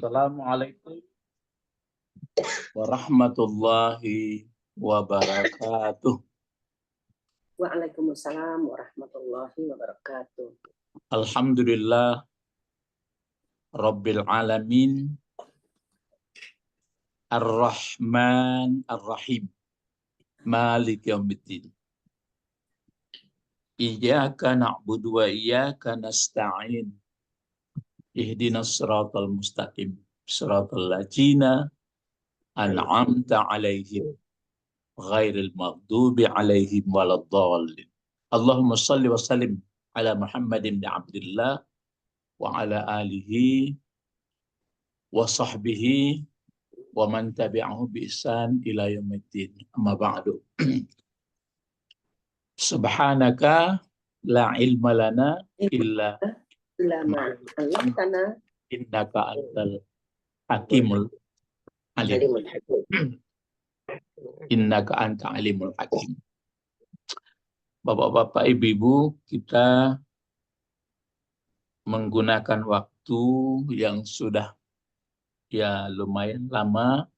Assalamualaikum warahmatullahi wabarakatuh. Waalaikumsalam warahmatullahi wabarakatuh. Alhamdulillah Rabbil alamin Ar-Rahman Ar-Rahim Malik yaumiddin. Iyyaka na'budu wa iyyaka nasta'in. Ihdinas siratal mustaqim. Siratal ladzina an'amta 'alaihim ghairil maghdubi 'alaihim waladdallin. Allahumma shalli wa sallim ala Muhammadin bin Abdullah wa ala alihi wa sahbihi wa man tabi'ahu bi ihsan ila yaumiddin. Amma ba'du. Subhanaka la ilma lana illa ma 'allamtana innaka antal hakimul alim. Innaka anta alimul hakim. Bapak-bapak, ibu-ibu, kita menggunakan waktu yang sudah lumayan lama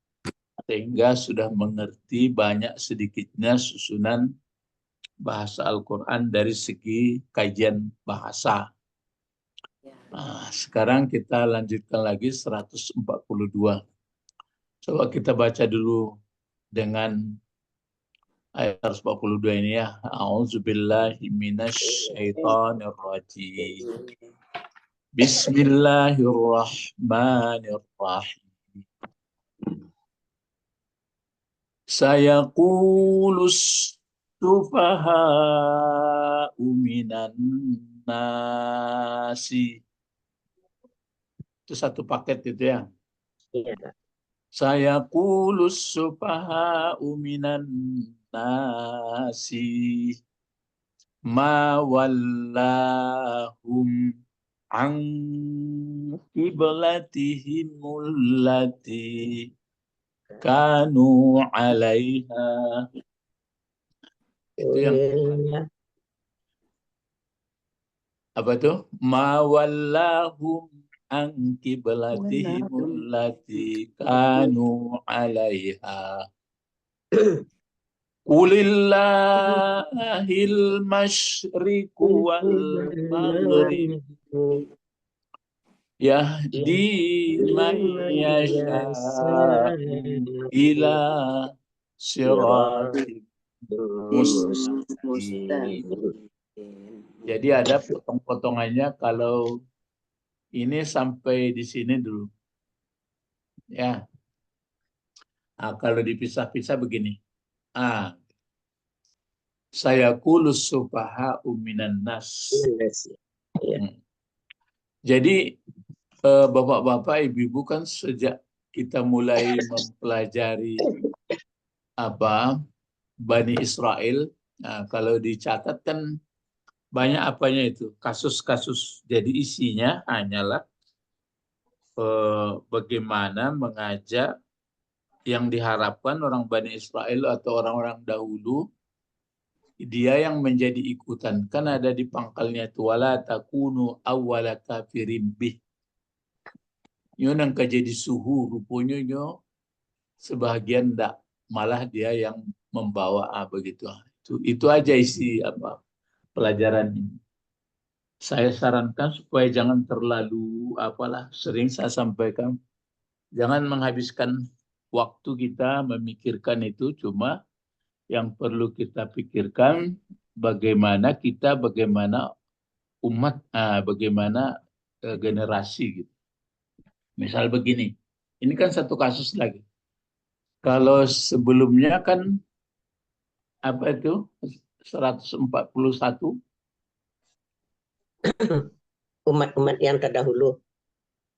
sehingga sudah mengerti banyak sedikitnya susunan bahasa Al-Quran dari segi kajian bahasa. Nah, sekarang kita lanjutkan lagi 142. Coba kita baca dulu dengan ayat 142 ini ya. A'udzubillahi minasyaitonirrajim. Bismillahirrahmanirrahim. Sayaqulus sufaha'u minan nasi. Itu satu paket itu ya. Iya. Sayaqulus sufaha'u minan nasi ma wallahum an qiblatihim allati kanu 'alaiha. Itu yang apa tuh? Ma wallahum an qiblatihim allati kanu 'alaiha. Qulillahil masyriqu wal maghrib yahdi man yasha'u ila siratim mustaqim. Jadi ada potong-potongannya, kalau ini sampai di sini dulu. Ya. Nah, kalau dipisah-pisah begini. Sayaqulus sufaha'u minan nas. Jadi bapak-bapak, ibu-ibu kan sejak kita mulai mempelajari Bani Israel, nah, kalau dicatat kan banyak apanya itu, kasus-kasus. Jadi isinya hanyalah bagaimana mengajak yang diharapkan orang Bani Israel atau orang-orang dahulu, dia yang menjadi ikutan. Kan ada di pangkalnya itu, wala takunu awwala kafirin bih. Nyo nang jadi suhu rupanya nyo sebagian ndak, malah dia yang membawa begitu. Itu aja isi pelajaran ini. Saya sarankan supaya jangan terlalu sering saya sampaikan, jangan menghabiskan waktu kita memikirkan itu. Cuma yang perlu kita pikirkan bagaimana umat, bagaimana generasi gitu. Misal begini, ini kan satu kasus lagi. Kalau sebelumnya kan 141 umat-umat yang terdahulu.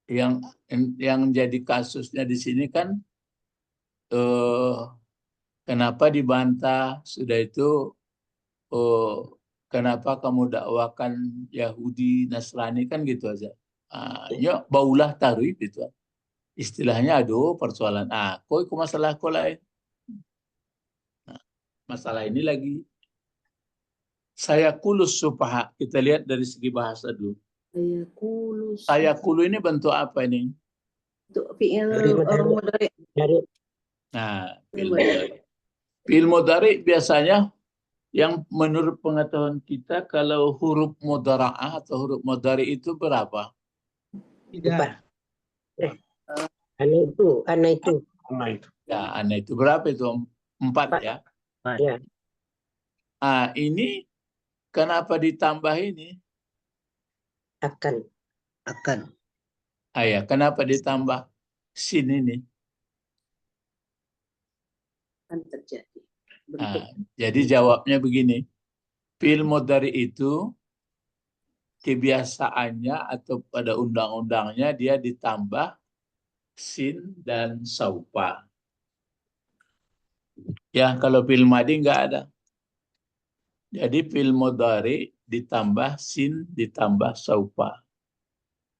Yang jadi kasusnya di sini kan kenapa dibantah, sudah itu kenapa kamu dakwakan Yahudi Nasrani, kan gitu aja. Ya baulah taruh gitu. Istilahnya persoalan. Kok masalah kok lain. Masalah ini lagi. Sayaqulus sufaha. Kita lihat dari segi bahasa dulu. Sayaqulu ini bentuk apa ini? Untuk fi'il Dari- mudhari. Dari Nah, fi'il mudhari. Fi'il mudhari biasanya yang menurut pengetahuan kita kalau huruf mudhara'ah atau huruf mudhari itu berapa? 4. Ana itu. Ya, aneh itu berapa itu? 4 ya. Ya. Ah, ini kenapa ditambah ini? Akan. Ah ya, kenapa ditambah sin ini? Akan terjadi. Bentuk. Ah, jadi jawabnya begini. Fi'il mudhari itu kebiasaannya atau pada undang-undangnya dia ditambah sin dan saupa. Ya, kalau fi'il madi nggak ada. Jadi fi'il mudhari ditambah sin ditambah saupa.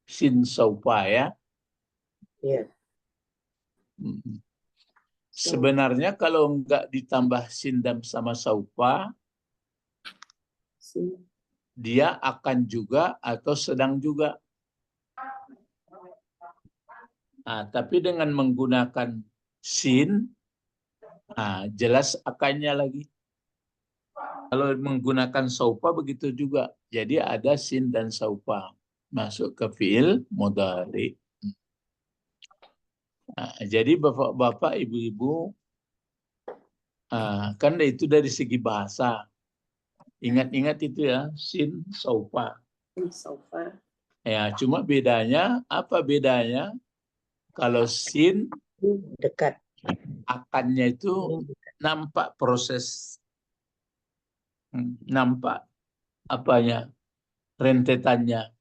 Sin saupa ya. Ya. Sebenarnya kalau nggak ditambah sin dan sama saupa, dia akan juga atau sedang juga. Nah, tapi dengan menggunakan sin, jelas akannya lagi. Kalau menggunakan saupa begitu juga. Jadi ada sin dan saupa masuk ke fi'il mudhari. Nah, jadi bapak-bapak, ibu-ibu, kan itu dari segi bahasa. Ingat-ingat itu ya, sin, saupa. Saufa. Ya, cuma bedanya, apa bedanya? Kalau sin, Dekat. akannya itu nampak proses, nampak apanya, rentetannya.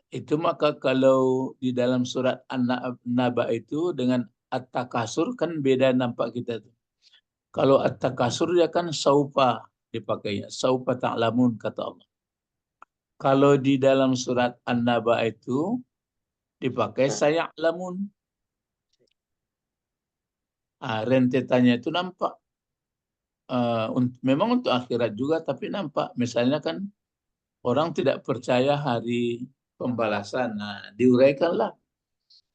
Itu maka kalau di dalam surat An-Naba itu dengan At-Takasur kan beda nampak kita tuh. Kalau At-Takasur dia kan saupa dipakainya. Saupa ta'lamun kata Allah. Kalau di dalam surat An-Naba itu dipakai saya'lamun. Rentetannya itu nampak. Memang untuk akhirat juga tapi nampak. Misalnya kan orang tidak percaya hari pembalasan. Nah, diuraikanlah.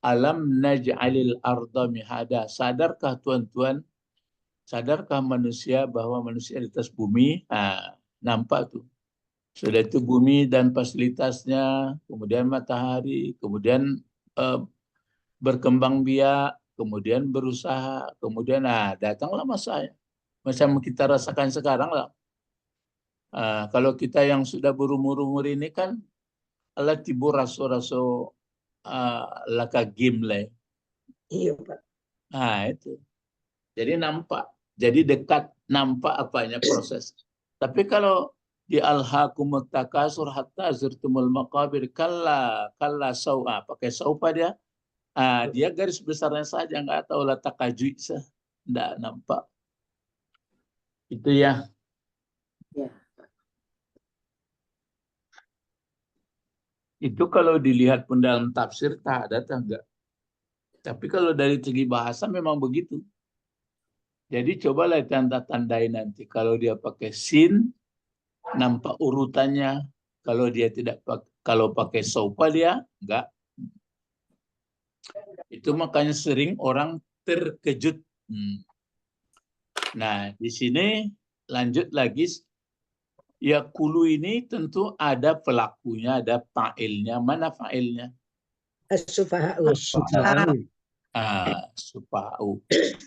Alam naj'alil arda mihada. Sadarkah tuan-tuan? Sadarkah manusia bahwa manusia di atas bumi? Nampak tuh. Sudah itu bumi dan fasilitasnya, kemudian matahari, kemudian berkembang biak, kemudian berusaha, kemudian datanglah masanya. Macam kita rasakan sekarang lah. Kalau kita yang sudah berumur-umur ini kan, Allah tibu raso-raso laka gimle. Iya, Pak. Itu. Jadi nampak. Jadi dekat nampak apanya proses. Tapi kalau di alhaakumut takasur hatta zurtumul maqabir kalla sau'a pakai saupa dia. Dia garis besarnya saja nggak tahu letak kaju enggak nampak. Itu ya. Ya. Itu kalau dilihat pun dalam tafsir tak ada tak enggak. Tapi kalau dari segi bahasa memang begitu. Jadi cobalah tanda-tandai nanti. Kalau dia pakai sin, nampak urutannya. Kalau dia tidak pakai, kalau pakai saupa dia enggak. Itu makanya sering orang terkejut. Nah, di sini lanjut lagi. Ya kulu ini tentu ada pelakunya, ada fa'ilnya. Mana fa'ilnya? As-sufaha'u. Supa'u.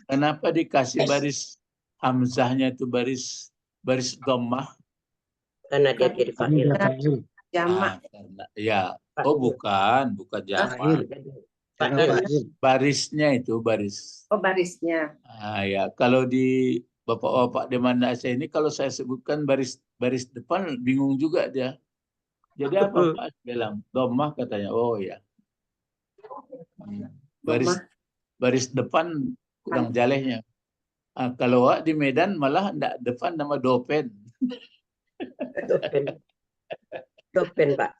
Kenapa dikasih baris hamzahnya itu baris dhammah? Karena dia jadi fa'il. Jamak. Ya, bukan jamak. Barisnya itu baris. Oh, barisnya. Ya, kalau di bapak-bapak di mana saya ini kalau saya sebutkan baris depan bingung juga dia. Jadi apa Pak bilang? Dhammah katanya. Oh ya. Baris depan kurang jalehnya. Kalau di Medan malah enggak depan nama dopen. Dopen, Pak.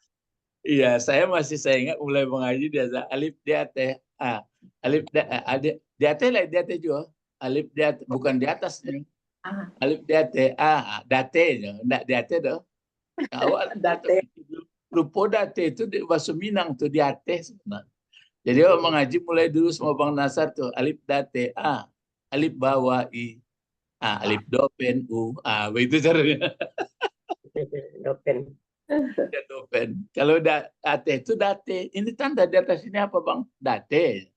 Iya, saya ingat mulai mengaji dia alif dia teh. Alif dia teh lah dia teh juga. Alif dia bukan di atas nih. Alif dia teh date enggak dia teh doh. Awal date. Rupo date itu di bahasa Minang tuh di atas. Jadi mengaji mulai dulu sama Bang Nasar tuh alif date a, alif bawa i, alif dopen u, begitu caranya. Dopen. Ya, dopen. Kalau date itu date. Ini tanda di atas ini apa Bang? Date.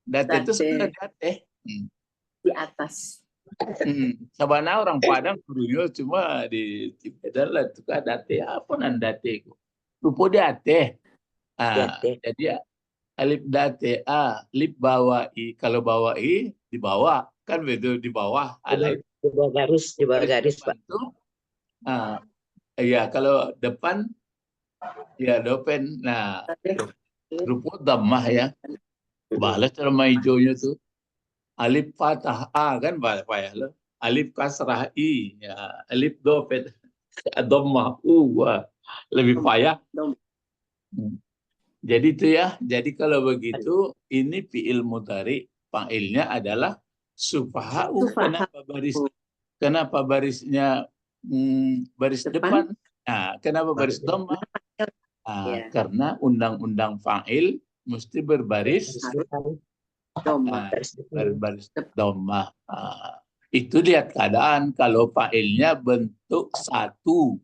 Date itu sebenarnya date. Di atas. Sabana orang Padang dulunya cuma di Medan lah itu kan date apa nan date itu. Rupo date. Date. Jadi alif date a, alif bawa i. Kalau bawa i di bawah kan begitu di bawah. Di bawah garis, Pak. Itu, ya kalau depan ya dopen. Nah, rupo dhammah ya. Balas sama hijaunya tuh. Alif fathah a kan payah lo. Alif kasrah i, ya. Alif dopen dhammah u, lebih payah. Jadi itu ya. Jadi kalau begitu ini fi'il mudhari, fa'ilnya adalah sufaha'u. Kenapa barisnya baris depan? Nah, kenapa baris dhammah? Karena undang-undang fa'il mesti berbaris berbaris dhammah. Itu lihat keadaan kalau fa'ilnya bentuk satu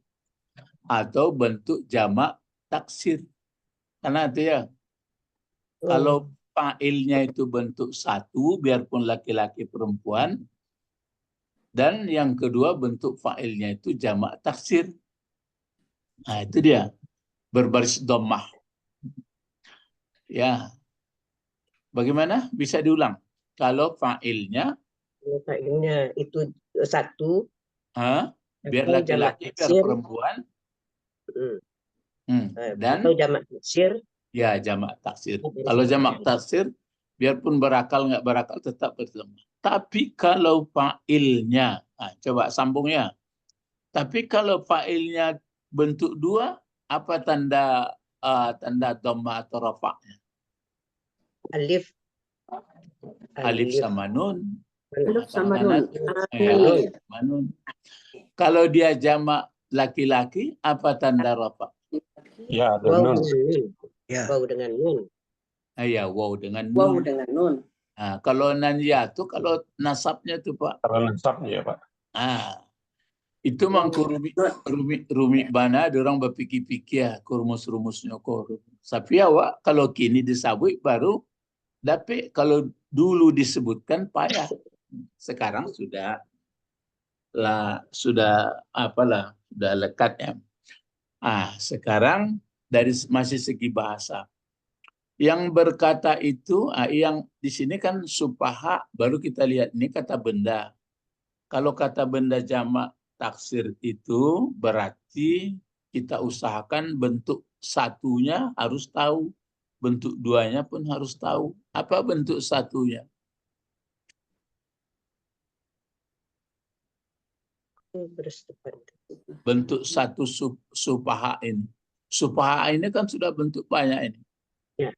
atau bentuk jamak taksir. Karena itu ya, kalau fa'ilnya itu bentuk satu, biarpun laki-laki perempuan, dan yang kedua bentuk fa'ilnya itu jamak taksir. Nah itu dia, berbaris dhammah. Ya, bagaimana? Bisa diulang. Kalau fa'ilnya itu satu, biar laki-laki, biar perempuan, dan atau jamak taksir. Ya, jamak taksir. Kalau jamak taksir, biarpun berakal nggak berakal tetap bertemu. Tapi kalau fa'ilnya, coba sambungnya. Tapi kalau fa'ilnya bentuk dua, apa tanda dhammah atau rafa'nya? Alif sama nun. Alif sama nun. Kalau dia jamak laki-laki, apa tanda rafa'? Ya, nun. Waw dengan nun. Ya, waw dengan nun. Waw dengan nun. Nah, kalau nanya tuh kalau nasabnya tuh Pak. Kalau nasabnya ya Pak. Itu mangku rumit bana orang berpikir-pikir ya rumus-rumusnya kok. Tapi awak kalau kini disebut baru tapi kalau dulu disebutkan payah. Sekarang sudah lekat ya. Sekarang dari masih segi bahasa. Yang berkata itu, yang di sini kan supaha, baru kita lihat ini kata benda. Kalau kata benda jamak taksir itu berarti kita usahakan bentuk satunya harus tahu, bentuk duanya pun harus tahu. Apa bentuk satunya? Bentuk satu supaha ini. Supaha ini kan sudah bentuk banyak ini.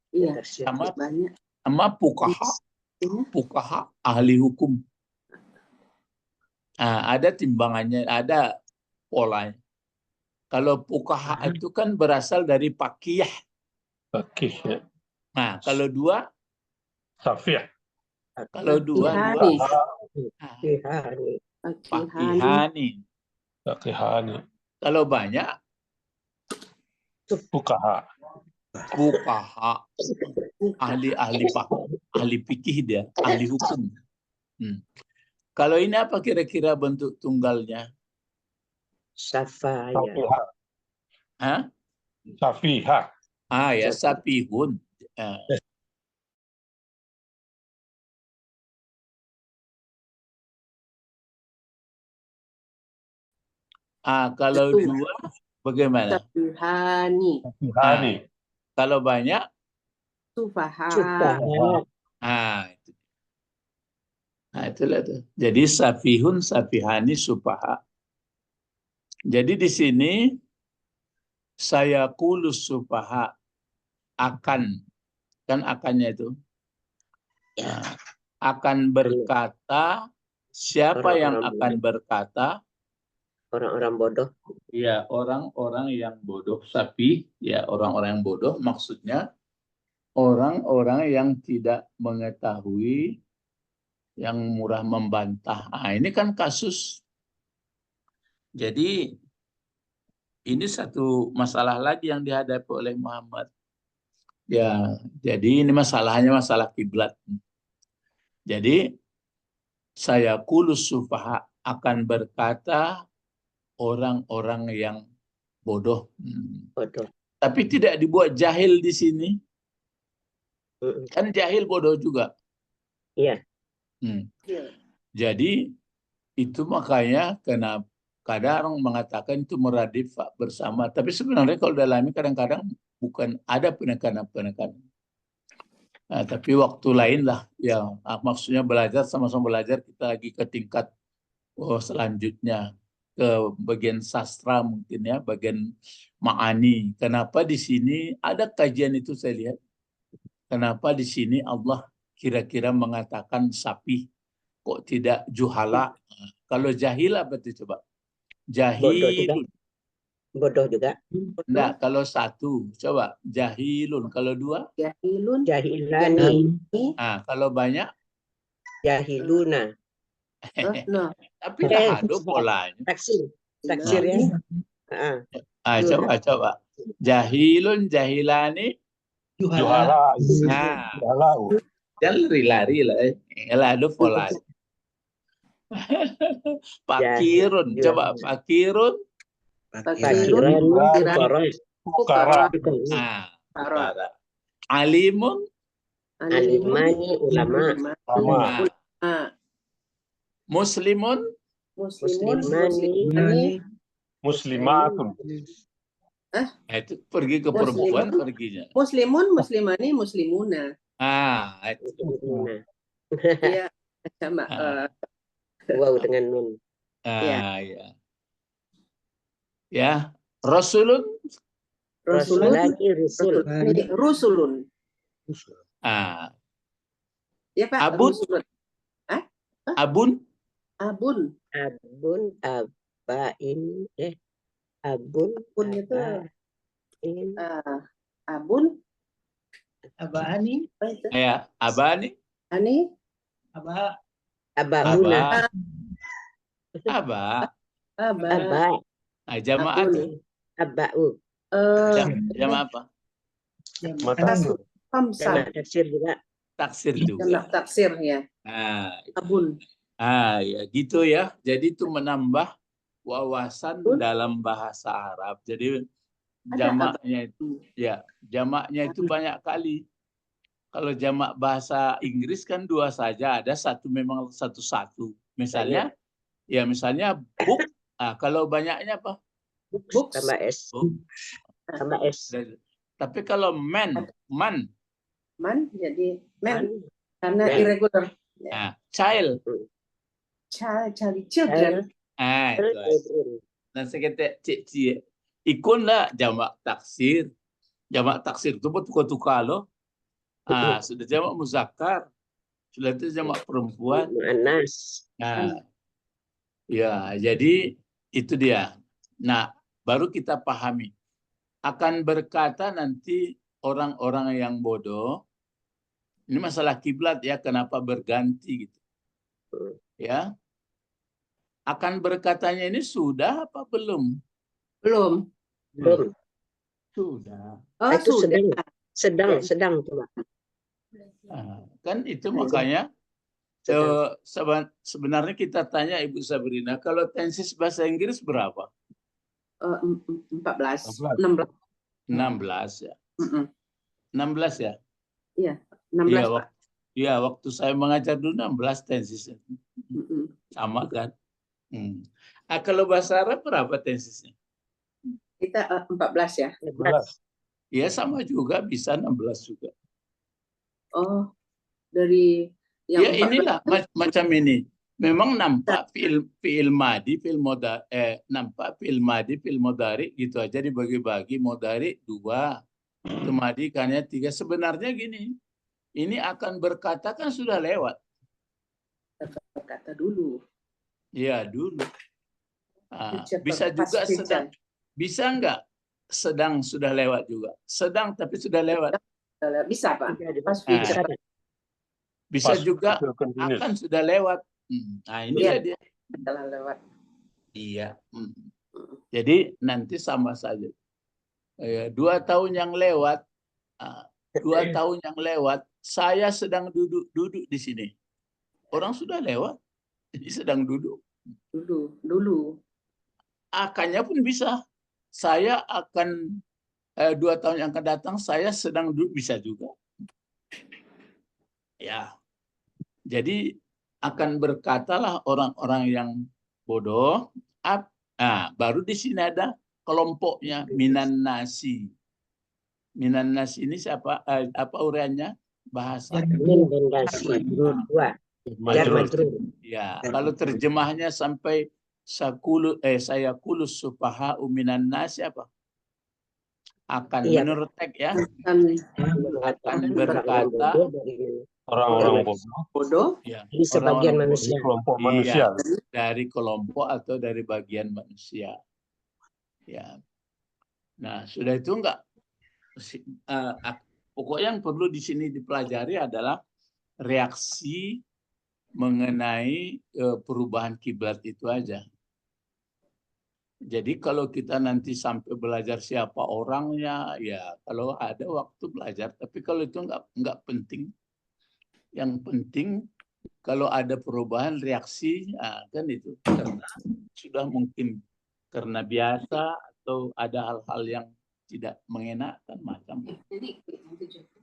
Iya, sama pukaha ahli hukum. Ada timbangannya, ada polanya. Kalau pukaha itu kan berasal dari pakiyah. Pakiyah. Nah, kalau dua, safiyah. Kalau dua, pakihani. Kalau banyak, pukaha. ahli fikih dia, ahli hukum. Kalau ini apa kira-kira bentuk tunggalnya? Safiyah. Safiyah. Ya, sapihun. Kalau dua bagaimana? Safihani. Kalau banyak? Sufaha. Itulah tuh. Jadi safihun, safihani, sufaha. Jadi di sini saya kulus sufaha akan, kan akannya itu akan berkata. Siapa yang akan berkata? Orang-orang bodoh. Ya, orang-orang yang bodoh. Sapi, ya orang-orang yang bodoh maksudnya orang-orang yang tidak mengetahui, yang murah membantah. Ini kan kasus. Jadi ini satu masalah lagi yang dihadapi oleh Muhammad. Ya, jadi ini masalahnya masalah kiblat. Jadi saya kulus sufaha akan berkata orang-orang yang bodoh. Bodoh. Tapi tidak dibuat jahil di sini. Kan jahil bodoh juga. Iya. Jadi itu makanya kenapa kadang mengatakan itu meradif bersama. Tapi sebenarnya kalau dalamnya kadang-kadang bukan ada penekanan-penekanan. Nah, tapi waktu lain lah, ya maksudnya belajar sama-sama belajar, kita lagi ke tingkat selanjutnya, ke bagian sastra mungkin ya, bagian ma'ani. Kenapa di sini ada kajian itu saya lihat. Kenapa di sini Allah kira-kira mengatakan sapi, kok tidak juhala? Kalau jahil apa itu coba? Jahilun. Bodoh juga. Enggak, kalau satu, coba jahilun. Kalau dua? Jahilun. Jahilani. Kalau banyak? Jahiluna. No. Tapi dah ada polanya. Taksir ya. Coba. Jahilun, jahilani. Juhala. Juhala. Jangan lari-lari lah. Ada polanya. Fakirun, coba fakirun. Fukara. Alimun. Alimani ulama. Muslimun. Muslimani. Muslimatun. Itu pergi ke perempuan perginya. Muslimun, muslimani, muslimuna. Itu. Ya, sama. Wow dengan nun. Ya. Ya, Rasulun. Rusulun. Ya Pak. Abun. Abun. Abun. Abain. Abun. Abun itu. Abun. Abani. Ya, abani. Ani. Abahuna. Aba. Jamaat. Abau. Jamaah apa? Taksir juga. Taksir juga. Taksir ya. Abun. Ya gitu ya. Jadi itu menambah wawasan dalam bahasa Arab. Jadi jamaknya itu jamaknya itu banyak kali. Kalau jamak bahasa Inggris kan dua saja, ada satu memang satu-satu. Misalnya book. Kalau banyaknya apa? Books. Tambah S. Tambah S. Tapi kalau man jadi man karena irregular. Child. Children. Itu. Nah, saya kata cik ikun lah jamak taksir. Jamak taksir itu bertukar-tukar loh. Sudah jamak muzakkar. Sudah itu jamak perempuan. Muannas. Ya, jadi itu dia. Nah, baru kita pahami. Akan berkata nanti orang-orang yang bodoh. Ini masalah kiblat ya, kenapa berganti gitu. Ya. Akan berkatanya ini sudah apa belum? Belum. Sudah. Itu sedang coba. Kan itu makanya sebenarnya kita tanya Ibu Sabrina, kalau tensis bahasa Inggris berapa? 16 ya. 16 ya? Iya, 16. Iya, waktu saya mengajar dulu 16 tensisnya. Sama kan? Kalau bahasa Arab berapa tensisnya? Kita 14 ya. 14. Iya, sama juga, bisa 16 juga. Oh, dari yang ya inilah macam ini. Memang nampak fi'il madi, fi'il mudhari, nampak fi'il madi, fi'il mudhari gitu aja dibagi-bagi. Mudhari 2, itu madi ikannya 3. Sebenarnya gini, ini akan berkata kan sudah lewat. Berkata dulu. Iya dulu. Bisa juga sedang. Bisa enggak sedang sudah lewat juga? Sedang tapi sudah lewat. Bisa Pak. Tidak ada. Pas Nah, Bisa, Pak. bisa Past juga future continuous. akan sudah lewat. Nah, inilah dia. telah lewat. Iya. Jadi nanti sama saja. 2 tahun yang lewat, 2 tahun yang lewat, saya sedang duduk di sini. Orang sudah lewat, ini sedang duduk. Dulu. Akannya pun bisa. Saya akan 2 tahun yang akan datang, saya sedang duduk, bisa juga. Ya. Jadi akan berkatalah orang-orang yang bodoh. Baru di sini ada kelompoknya minan nasi. Minan nasi ini siapa? Apa uraiannya? Bahasa. Min dan dasi. Dua. Jar majrur. Ya, kalau terjemahnya sampai saya kulus supaha minan nasi apa? Akan Iya. menurut teks ya. Akan berkata Orang-orang bodoh ya, Di sebagian orang-orang manusia. kelompok Iya. manusia. dari kelompok atau dari bagian manusia. Ya. Nah, sudah itu enggak pokoknya yang perlu di sini dipelajari adalah reaksi mengenai perubahan kiblat itu aja. Jadi kalau kita nanti sampai belajar siapa orangnya, ya kalau ada waktu belajar. Tapi kalau itu enggak penting. Yang penting kalau ada perubahan reaksi, kan itu karena sudah mungkin karena biasa atau ada hal-hal yang tidak mengenakan macam.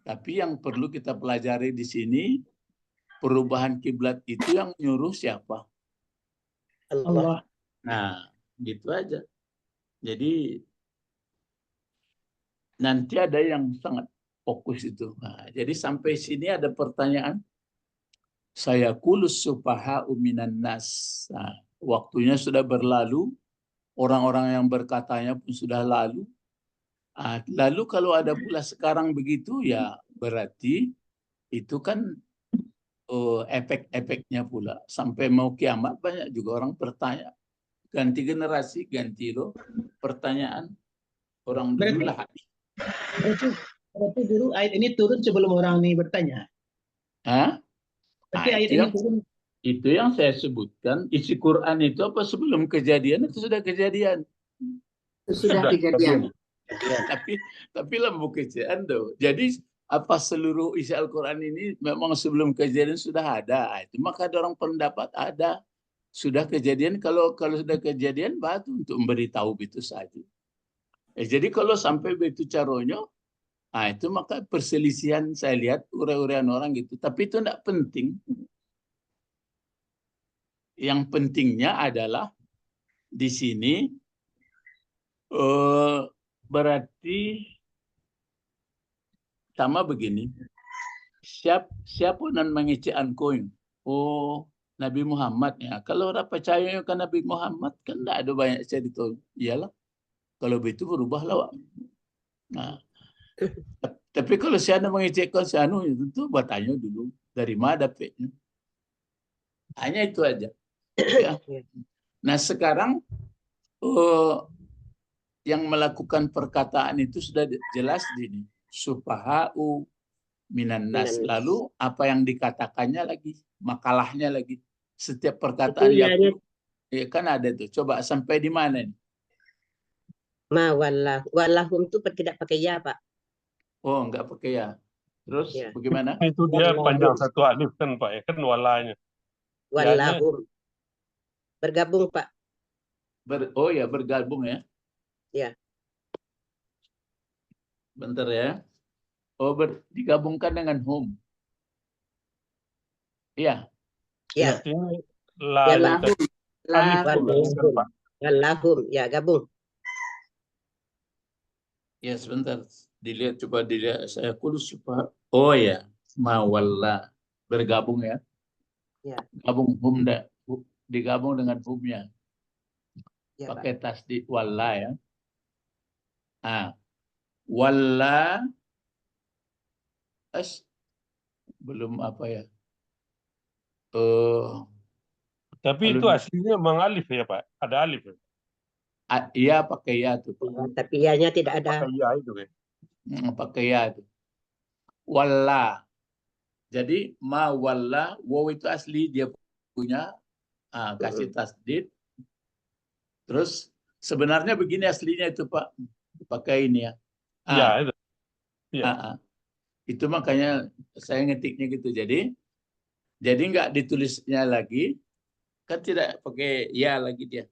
Tapi yang perlu kita pelajari di sini perubahan kiblat itu yang nyuruh siapa? Allah. Nah, gitu aja. Jadi nanti ada yang sangat fokus itu. Nah, jadi sampai sini ada pertanyaan. Saya kulus supaha minan nas. Nah, waktunya sudah berlalu, orang-orang yang berkatanya pun sudah lalu. Lalu kalau ada pula sekarang begitu, ya berarti itu kan efek-efeknya pula. Sampai mau kiamat banyak juga orang bertanya. Ganti generasi, ganti pertanyaan. Orang dulu lah. Berarti dulu ayat ini turun sebelum orang ini bertanya. Berarti ayat ini turun. Itu yang saya sebutkan, isi Quran itu apa sebelum kejadian atau sudah kejadian? Sudah kejadian. Tapi lampu kejadian tuh. Jadi apa seluruh isi Al-Quran ini memang sebelum kejadian sudah ada? Itu maka ada orang pendapat ada. Sudah kejadian, kalau sudah kejadian batu untuk memberitahu itu saja. Jadi kalau sampai begitu caranya, itu maka perselisihan saya lihat uraian orang gitu. Tapi itu tidak penting. Yang pentingnya adalah di sini berarti sama begini. Siapa nan mengecekan koin? Oh, Nabi Muhammad ya. Kalau orang percaya ke Nabi Muhammad kan tidak ada banyak cerita. Iyalah. Kalau begitu berubahlah. Nah, tapi kalau si anu mengecekkan si anu itu buat tanya dulu dari mana dapetnya. Hanya itu aja. Ya. Nah sekarang yang melakukan perkataan itu sudah jelas ini. Supaha'u minan nas. Lalu apa yang dikatakannya lagi? Makalahnya lagi. Setiap perkataan yang ya kan ada tuh. Coba sampai di mana nih? Wallahum itu tidak pakai ya, Pak. Oh, enggak pakai ya. Terus bagaimana? Itu dia panjang satu alif kan Pak ya, kan walanya. Wallahum. Bergabung Pak. Oh ya, bergabung ya. Ya. Bentar ya. Oh, digabungkan dengan hum. Iya. Ya. Lahum. Ya, gabung. Ya, sebentar. Coba dilihat. Saya kulus supaya. Oh ya. Mawalla. Bergabung ya. Ya. Gabung hum. Digabung dengan humnya. Ya, pakai tasdid walla ya. Walla. Belum apa ya. Tapi itu aslinya memang alif ya Pak. Ada alif ya? Iya pakai ya tuh. Tapi ya-nya tidak ada. Pakai ya itu ya. Pakai ya tuh. walla. Jadi ma walla, waw itu asli dia punya kasih tasdid. Terus sebenarnya begini aslinya itu Pak, pakai ini ya. Ya, itu. Ya. Itu makanya saya ngetiknya gitu. Jadi nggak ditulisnya lagi, kan tidak pakai ya lagi dia.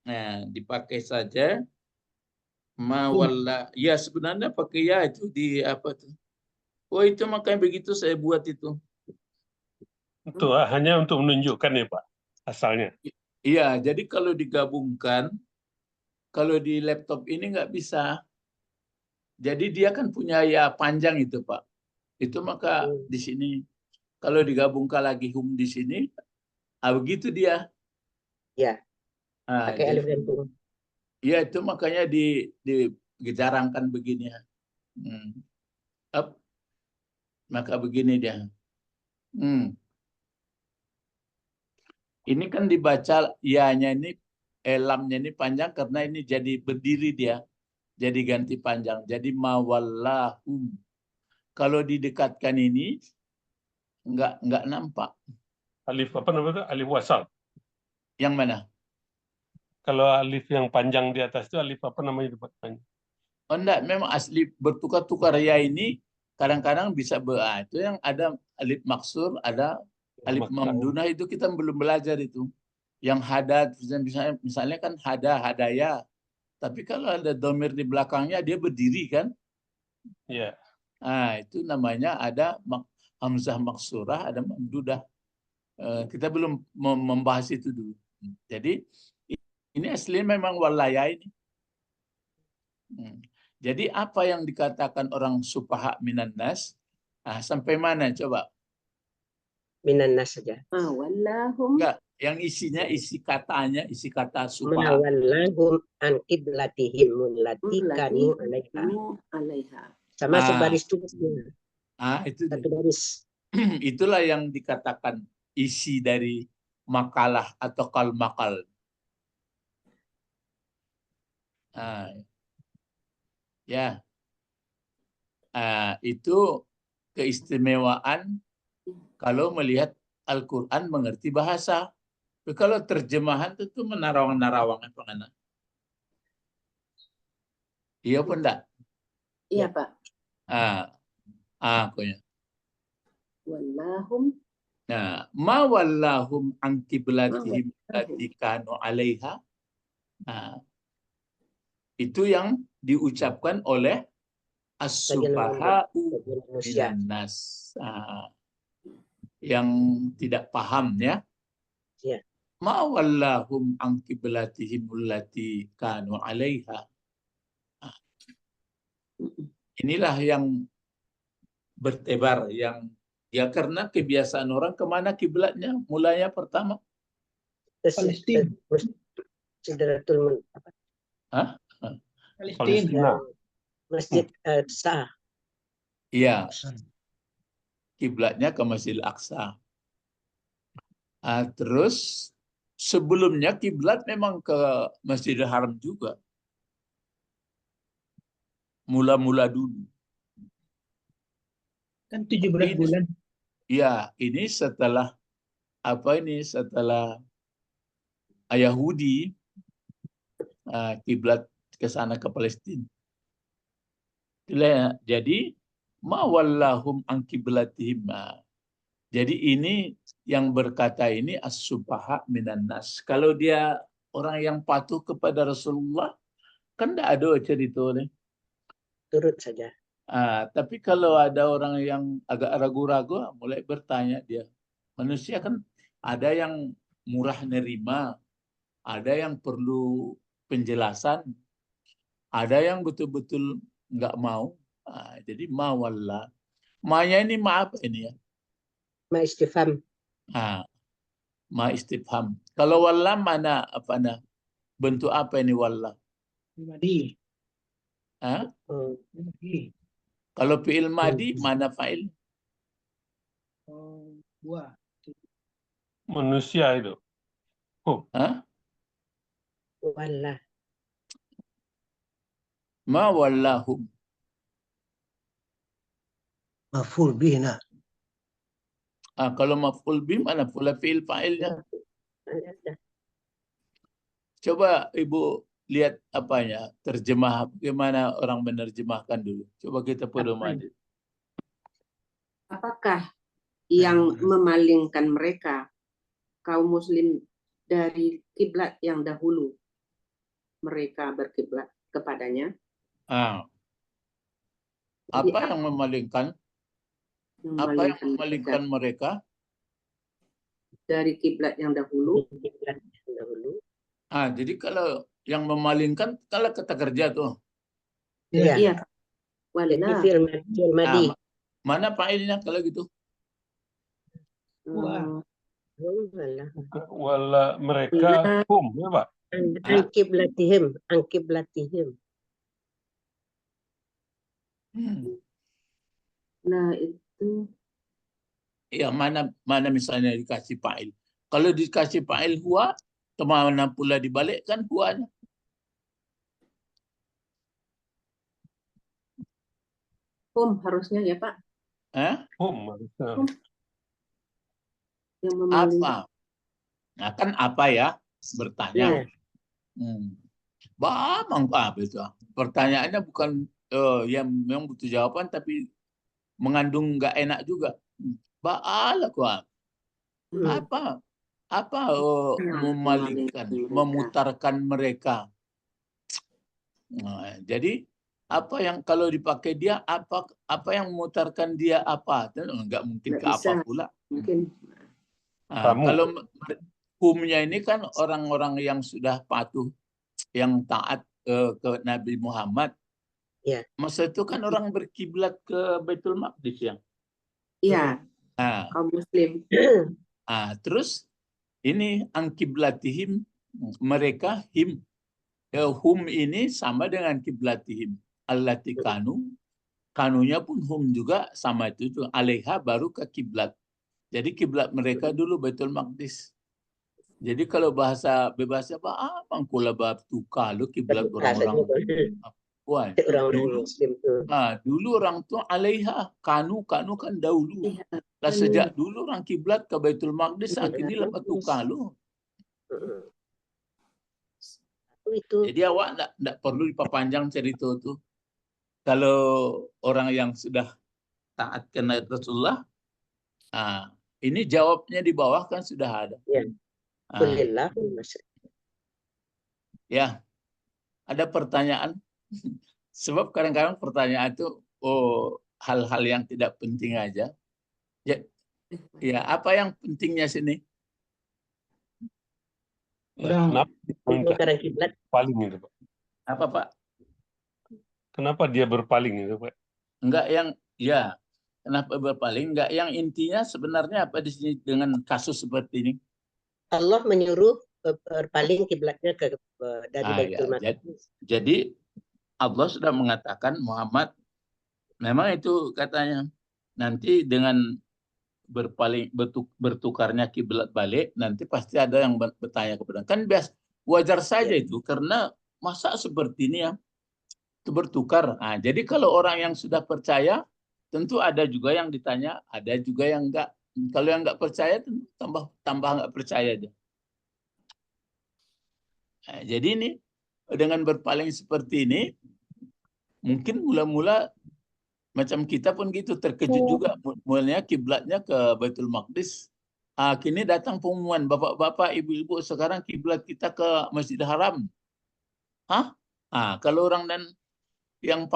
Nah, dipakai saja ma walla. Ya sebenarnya pakai ya itu di apa tuh? Oh itu makanya begitu saya buat itu. Itu hanya untuk menunjukkan ya Pak, asalnya. Iya, jadi kalau digabungkan, kalau di laptop ini nggak bisa. Jadi dia kan punya ya panjang itu Pak. Itu maka di sini kalau digabungkan lagi hum di sini, begitu dia. Ya, pakai alif dan hum. Iya itu makanya dijarangkan begini. Up. Maka begini dia. Ini kan dibaca ya-nya ini, lamnya ini panjang karena ini jadi berdiri dia. Jadi ganti panjang. Jadi mawallahum. Kalau didekatkan ini nggak nampak. Alif apa namanya? Alif wasal. Yang mana? Kalau alif yang panjang di atas itu alif apa namanya Pak? Oh enggak, memang asli bertukar-tukar ya ini kadang-kadang bisa itu yang ada alif maksur, ada alif mamdunah itu kita belum belajar itu. Yang hadat misalnya kan hadaya. Tapi kalau ada domir di belakangnya dia berdiri kan? Iya. Itu namanya ada hamzah maksurah, ada mamdudah. Kita belum membahas itu dulu. Jadi ini asli memang walaya ini. Jadi apa yang dikatakan orang sufaha minan nas, sampai mana coba? Minan nas saja. Wallahum. Enggak, yang isinya isi katanya, isi kata sufaha. Mawallahum an qiblatihim allati kanu 'alaiha. Sama sebaris tulisnya. Itu satu baris. Itulah yang dikatakan isi dari makalah atau kalmakal. Ya, itu keistimewaan kalau melihat Al-Quran mengerti bahasa. Tapi kalau terjemahan itu menarawang-narawang apa mana? Iya pun enggak? Iya Pak. Punya. Wallahum. Nah, ma wallahum an qiblatihim allati kanu 'alaiha. Itu yang diucapkan oleh as-sufaha'u minan nas. Yang tidak paham ya. Ma wallahum an qiblatihim allati kanu 'alaiha. Inilah yang bertebar, yang ya karena kebiasaan orang kemana kiblatnya mulanya pertama Palestina. Palestina. Masjid Aqsa. Iya, kiblatnya ke Masjidil Aqsa. Terus sebelumnya kiblat memang ke Masjidil Haram juga. Mula-mula dulu. Kan 17 bulan. Iya, ini setelah setelah Yahudi kiblat ke sana ke Palestina. Jadi ma wallahum an qiblatihim. Jadi ini yang berkata ini as-sufaha minan nas. Kalau dia orang yang patuh kepada Rasulullah kan tidak ada cerita nih. Turut saja. Tapi kalau ada orang yang agak ragu-ragu, mulai bertanya dia. Manusia kan ada yang murah nerima, ada yang perlu penjelasan, ada yang betul-betul nggak mau. Jadi ma wallah. Ma-nya ini maaf ini ya. Ma istifham. Ma istifham. Kalau wallah mana apa bentuk apa ini wallah? Madi. Kalau fi'il madi mana fa'il? Buah. Manusia itu. Wallah. Ma wallahum. maf'ul bih. Nah, Kalau maf'ul bih mana pula fi'il fa'ilnya? Ada. Coba Ibu lihat apanya, terjemah bagaimana orang menerjemahkan dulu. Coba kita pedomani. Apakah yang memalingkan mereka kaum muslim dari kiblat yang dahulu mereka berkiblat kepadanya? Apa yang memalingkan? Apa yang Memalingkan memalingkan mereka? dari kiblat yang dahulu? Kiblat dahulu. Jadi kalau yang memalingkan, kalau kata kerja tuh, Iya. Iya. Jadi Wallah. fi'il madi. mana fa'ilnya kalau gitu? Wah. Walah. Wala mereka hum, ya Pak? An kiblatihim, an kiblatihim. Nah, itu Ya, mana misalnya dikasih fa'il. Kalau dikasih fa'il huwa, kemana pula dibalikkan huwanya? harusnya ya Pak, Hum, harusnya. yang memalingkan. Apa? Nah, kan apa ya? Bertanya. Ya. Bang, itu. Pertanyaannya bukan yang butuh jawaban, tapi mengandung nggak enak juga. Ba'al aku. Apa? Apa memalingkan, memutarkan mereka? Nah, jadi apa yang kalau dipakai dia apa yang memutarkan dia apa? Enggak mungkin Nggak ke apa bisa. pula. Mungkin Kamu. Kalau hukumnya ini kan orang-orang yang sudah patuh, yang taat ke Nabi Muhammad. Ya. Masa itu kan orang berkiblat ke Baitul Maqdis ya. iya, kaum muslim. Terus ini angkiblatihim, mereka hum ini sama dengan kiblatihim. Allati kanunya pun hum juga sama itu alaiha baru ke kiblat. Jadi kiblat mereka dulu Baitul Maqdis. Jadi kalau bahasa bebasnya apa kula bab tu kalau kiblat orang-orang Puan. Orang muslim tuh. Dulu orang tu alaiha kanu kan dahulu. Lah sejak dulu orang kiblat ke Baitul Maqdis kini lah batu kalu. Itu Jadi awak enggak perlu diperpanjang cerita tu. Kalau orang yang sudah taat kena Rasulullah, ini jawabnya di bawah kan sudah ada. ya. Kulillah. Ya, ada pertanyaan. Sebab kadang-kadang pertanyaan itu hal-hal yang tidak penting aja. Ya, apa yang pentingnya sini? Kenapa Sekarang kiblat. berpaling itu, Pak? Apa, Pak? Kenapa dia berpaling itu, Pak? Enggak yang ya, kenapa berpaling? Enggak yang intinya sebenarnya apa di sini dengan kasus seperti ini? Allah menyuruh berpaling kiblatnya dari Baitul Maqdis. Jadi Allah sudah mengatakan Muhammad, memang itu katanya nanti dengan bertukarnya kiblat balik, nanti pasti ada yang bertanya kepada kan biasa wajar saja itu karena masa seperti ini ya itu bertukar. Jadi kalau orang yang sudah percaya tentu ada juga yang ditanya, ada juga yang enggak. Kalau yang enggak percaya tentu tambah enggak percaya dia. Jadi ini dengan berpaling seperti ini mungkin mula-mula macam kita pun gitu terkejut juga mulanya kiblatnya ke Baitul Maqdis. Kini datang pengumuman bapak-bapak, ibu-ibu sekarang kiblat kita ke Masjidil Haram. Kalau orang dan yang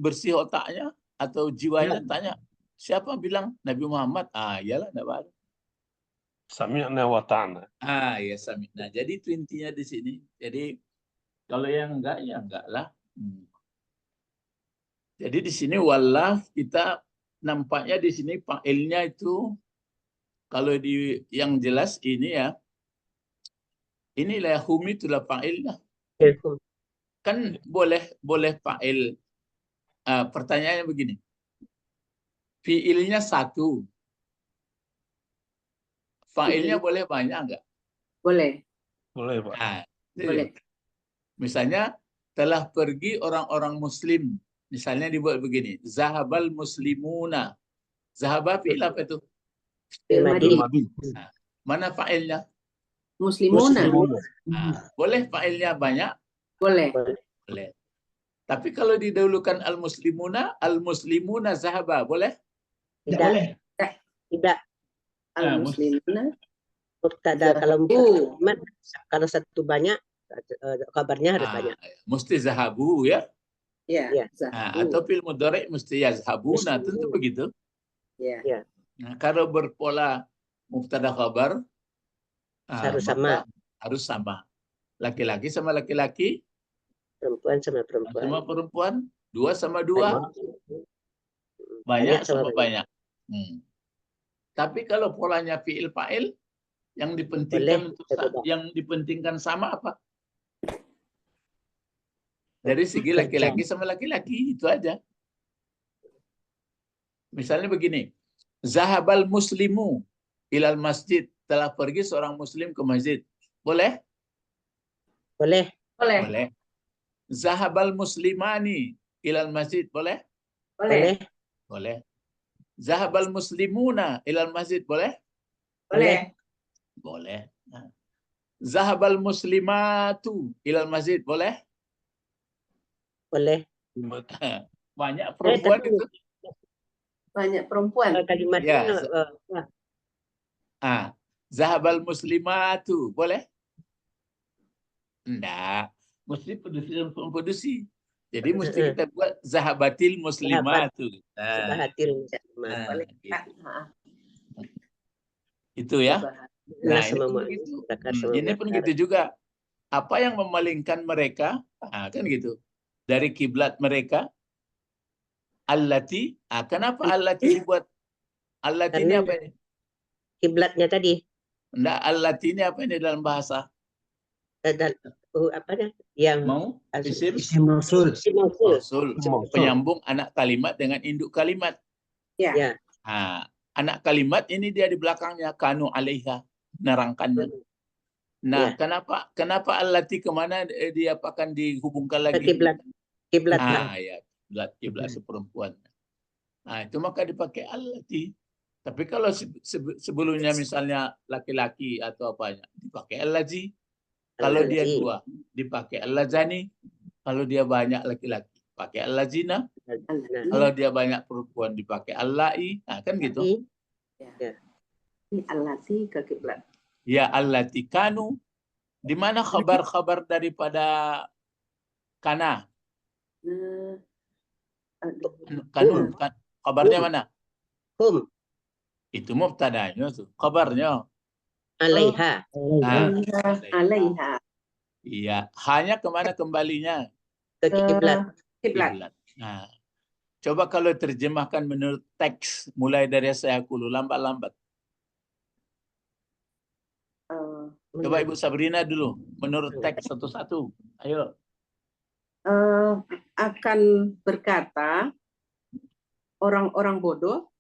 bersih otaknya atau jiwanya tanya, siapa bilang Nabi Muhammad? Iyalah enggak ada. Sami'na wa ta'na. Ya sami'na. Jadi itu intinya di sini. Jadi kalau yang enggak ya enggak lah. Jadi di sini wallah kita nampaknya di sini fa'ilnya itu kalau di yang jelas ini ya. Inilah hum itulah fa'ilnya. Kan boleh fa'il. Pertanyaannya begini. Fi'ilnya satu. Fa'ilnya boleh banyak enggak? Boleh. Boleh, Pak. Boleh. Misalnya telah pergi orang-orang muslim. Misalnya dibuat begini. Zahabal muslimuna. Zahaba fi'il apa itu? Fi'il Madi. madi. Nah, mana fa'ilnya? Muslimuna. Nah, boleh fa'ilnya banyak? Boleh. Boleh. Tapi kalau didahulukan al-muslimuna zahaba, boleh? Tidak Tidak. boleh. Tidak. Al-muslimuna. Mubtada kalau Zahabu. kalau satu banyak kabarnya harus banyak. Mesti zahabu ya. Ya, Ya. Nah, zahabu. atau fil mudhari mesti yazhabuna, tentu begitu. Ya. Ya. Nah, kalau berpola mubtada khabar Harus maka sama. harus sama. Laki-laki sama laki-laki, Perempuan sama perempuan. sama perempuan, 2 sama 2, banyak sama banyak. Tapi kalau polanya fi'il fa'il, yang dipentingkan yang dipentingkan sama apa? Dari segi laki-laki sama laki-laki, itu aja. Misalnya begini, zahabal muslimu ilal masjid, telah pergi seorang muslim ke masjid. Boleh? Boleh. Boleh. Boleh. Zahabal muslimani ilal masjid, boleh? Boleh. Boleh. Zahabal muslimuna ilal masjid, boleh? Boleh. Boleh. Nah. Zahabal muslimatu ilal masjid, boleh? Boleh. Banyak perempuan itu. Banyak perempuan. Kalimatnya Zahabal muslimatu, boleh? Enggak. Mesti produksi dan produksi. Jadi mesti kita buat zahabatil muslimatu. zahabatil Boleh. Gitu. Itu ya. Nah, ini pun begitu. Ini pun gitu juga. Apa yang memalingkan mereka, kan gitu. Dari kiblat mereka, allati, kenapa allati dibuat? Allati ini apa ini? Kiblatnya tadi. Enggak, allati ini apa ini dalam bahasa? Apanya? Yang mau Isim mausul. mausul, penyambung anak kalimat dengan induk kalimat. Ya. Anak kalimat ini dia di belakangnya kanu alaiha, nerangkannya. Nah, kenapa allati kemana dia akan dihubungkan lagi? Kiblat. Kiblat. Ya, kiblat seperempuan. Nah, itu maka dipakai allati. Tapi kalau sebelumnya misalnya laki-laki atau apanya, dipakai allazi. Kalau dia 2, dipakai allazani. Kalau dia banyak laki-laki, pakai allazina. Kalau dia banyak perempuan, dipakai allai. Nah, kan gitu. Ini allati ke kiblat. Ya, allati kanu. Di mana khabar-khabar daripada kana? Kanun. Kabarnya mana? Hum. Itu mubtadanya tuh. Kabarnya. Alaiha. Alaiha. Iya. Hanya kemana kembalinya? Ke kiblat. Kiblat. Nah, coba kalau terjemahkan menurut teks, mulai dari saya dulu, lambat-lambat. Coba Ibu Sabrina dulu, menurut teks satu-satu. Ayo. Akan berkata orang-orang bodoh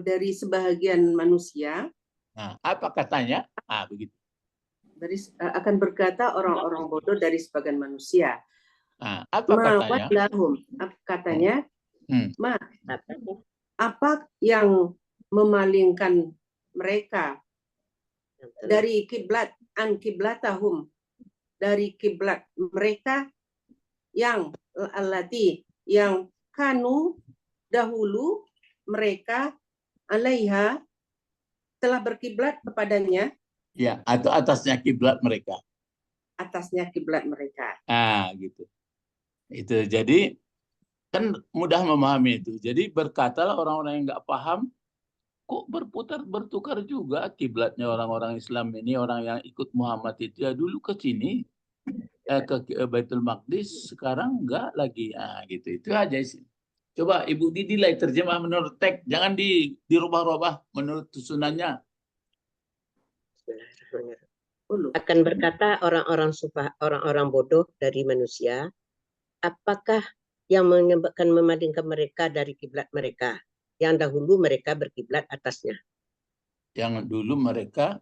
dari sebahagian manusia. Nah, apa katanya? Begitu. Akan berkata orang-orang bodoh dari sebagian manusia. Apa katanya? Katanya, apa yang memalingkan mereka dari kiblat an kiblatahum, dari kiblat mereka yang allati, yang kanu dahulu mereka alaiha telah berkiblat kepadanya. Ya, atau atasnya kiblat mereka. Atasnya kiblat mereka. Gitu. Itu jadi kan mudah memahami itu. Jadi berkatalah orang-orang yang nggak paham, kok bertukar juga kiblatnya orang-orang Islam ini, orang yang ikut Muhammad itu ya dulu ke sini ke Baitul Maqdis, sekarang enggak lagi. Gitu. Itu aja sih. Coba Ibu Didi lah terjemah menurut teks, jangan dirubah-rubah menurut susunannya. Akan berkata orang-orang bodoh dari manusia, apakah yang menyebabkan memalingkan mereka dari kiblat mereka yang dahulu mereka berkiblat atasnya? Yang dulu mereka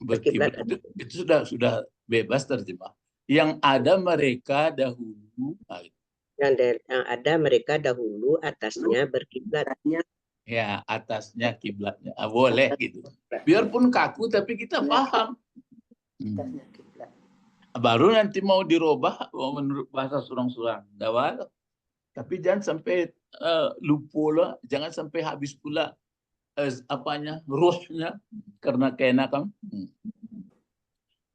berkiblat itu sudah bebas terjemah. Yang ada mereka dahulu. Yang ada mereka dahulu atasnya berkiblat Ya, atasnya kiblatnya. Boleh gitu. Biarpun kaku tapi kita paham. Atasnya kiblat. Baru nanti mau dirubah menurut bahasa surang-surang. Tapi jangan sampai lupa lah, jangan sampai habis pula ruhnya karena keenakan.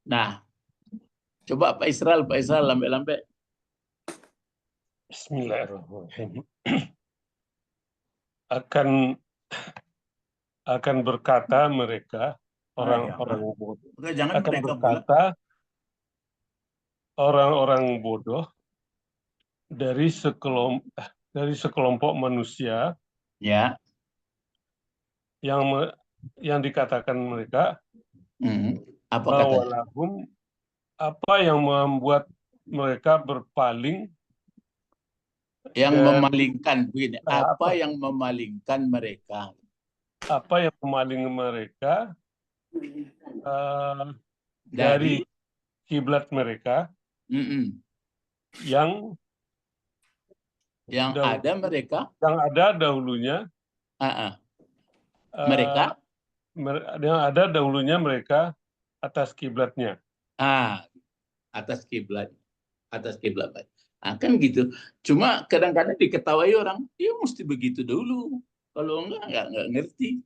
Nah, coba Pak Israel lambe-lambe. Bismillahirrahmanirrahim. Akan berkata mereka orang-orang bodoh. Oke, jangan Akan mereka pula. berkata orang-orang bodoh dari sekelompok manusia Ya. yang dikatakan mereka Apa bahwa katanya? lahum, apa yang membuat mereka berpaling Yang dan memalingkan begini. apa Yang memalingkan mereka? apa yang memaling mereka dari kiblat mereka yang ada mereka yang ada dahulunya mereka yang ada dahulunya mereka atas kiblatnya. Atas kiblat kan gitu. Cuma kadang-kadang diketahui orang, dia mesti begitu dulu. Kalau enggak ngerti.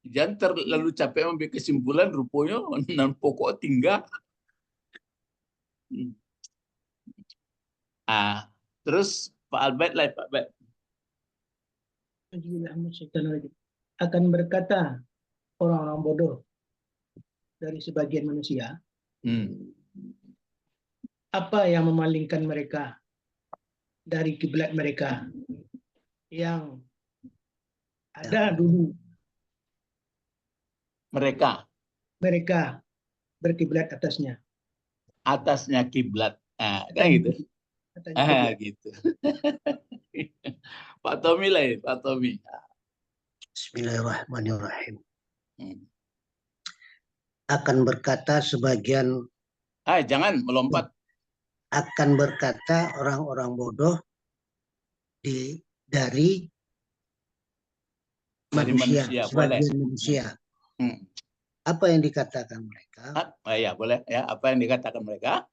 Jangan terlalu capek ambil kesimpulan, rupanya nan pokok tinggal. Terus Pak Albert lah, Pak Albert. Akan berkata orang-orang bodoh dari sebagian manusia, apa yang memalingkan mereka dari kiblat mereka yang ada dulu mereka berkiblat atasnya kiblat. Kan gitu. Gitu. Pak Tommy lah ya, Pak Tommy. Bismillahirrahmanirrahim. Akan berkata sebagian, jangan melompat. Akan berkata orang-orang bodoh dari manusia, sebagian manusia. Apa yang dikatakan mereka? Boleh ya. Apa yang dikatakan mereka?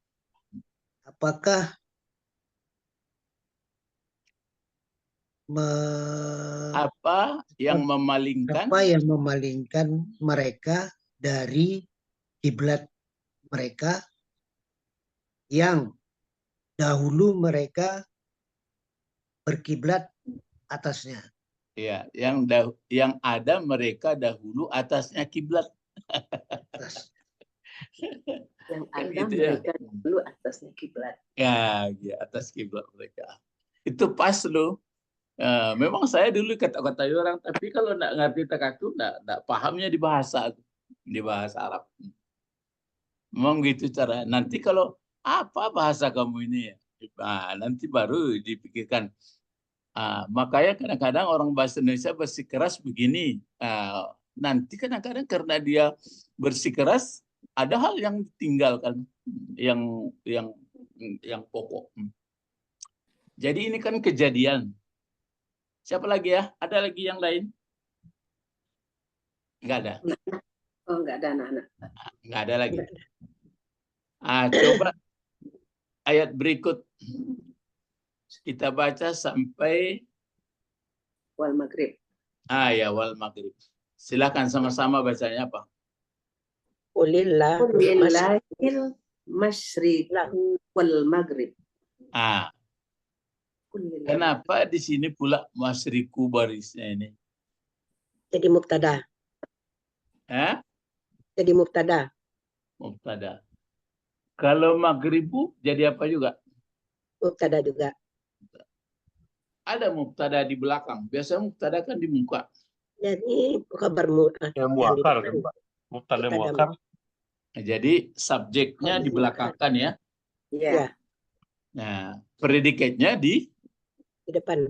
Apakah apa yang memalingkan mereka dari kiblat mereka yang dahulu mereka berkiblat atasnya? Ya, yang ada mereka dahulu atasnya kiblat. Yang ada mereka dulu atasnya kiblat. Ya, atas kiblat mereka. Itu pas loh. Memang saya dulu kata-kata orang, tapi kalau nggak ngerti takaku, nggak pahamnya di bahasa Arab. Memang gitu cara. Nanti kalau apa bahasa kamu ini ya, nanti baru dipikirkan. Makanya kadang-kadang orang bahasa Indonesia bersikeras begini. Nanti kadang-kadang karena dia bersikeras, ada hal yang ditinggalkan, yang pokok. Jadi ini kan kejadian. Siapa lagi ya? Ada lagi yang lain? Enggak ada. Oh, enggak ada anak-anak. Enggak ada lagi. Coba ayat berikut. Kita baca sampai wal maghrib. Ya, wal maghrib. Silakan sama-sama bacanya apa? Qulillahil masyriq wal maghrib. Kenapa di sini pula masyriku barisnya ini? Jadi mubtada. Jadi mubtada. Mubtada. Kalau maghribu jadi apa juga? Mubtada juga. Ada mubtada di belakang. Biasanya mubtada kan di muka. Jadi kabar muakhar kan, Pak? Mubtada muakhar. Jadi subjeknya di belakangkan ya. Iya. Nah, predikatnya di depan.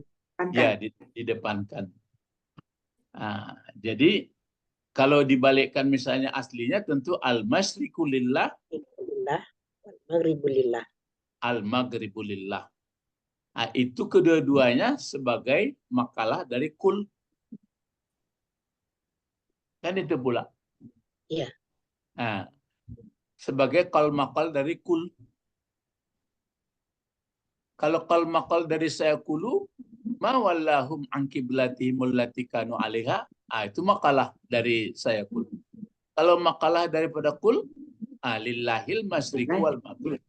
Ya, di depankan. Jadi kalau dibalikkan misalnya aslinya tentu al-masyriqu lillah, al-maghribu lillah. Al-maghribu lillah. Nah, itu kedua-duanya sebagai makalah dari kul. Kan itu pula. Iya. Nah, sebagai makal dari kul. Kalau makal dari saya kulu, ma wallahum an qiblatihim allati kanu 'alaiha, itu makalah dari saya kul. Kalau makalah daripada kul, lillahil masyriqu wal maghrib.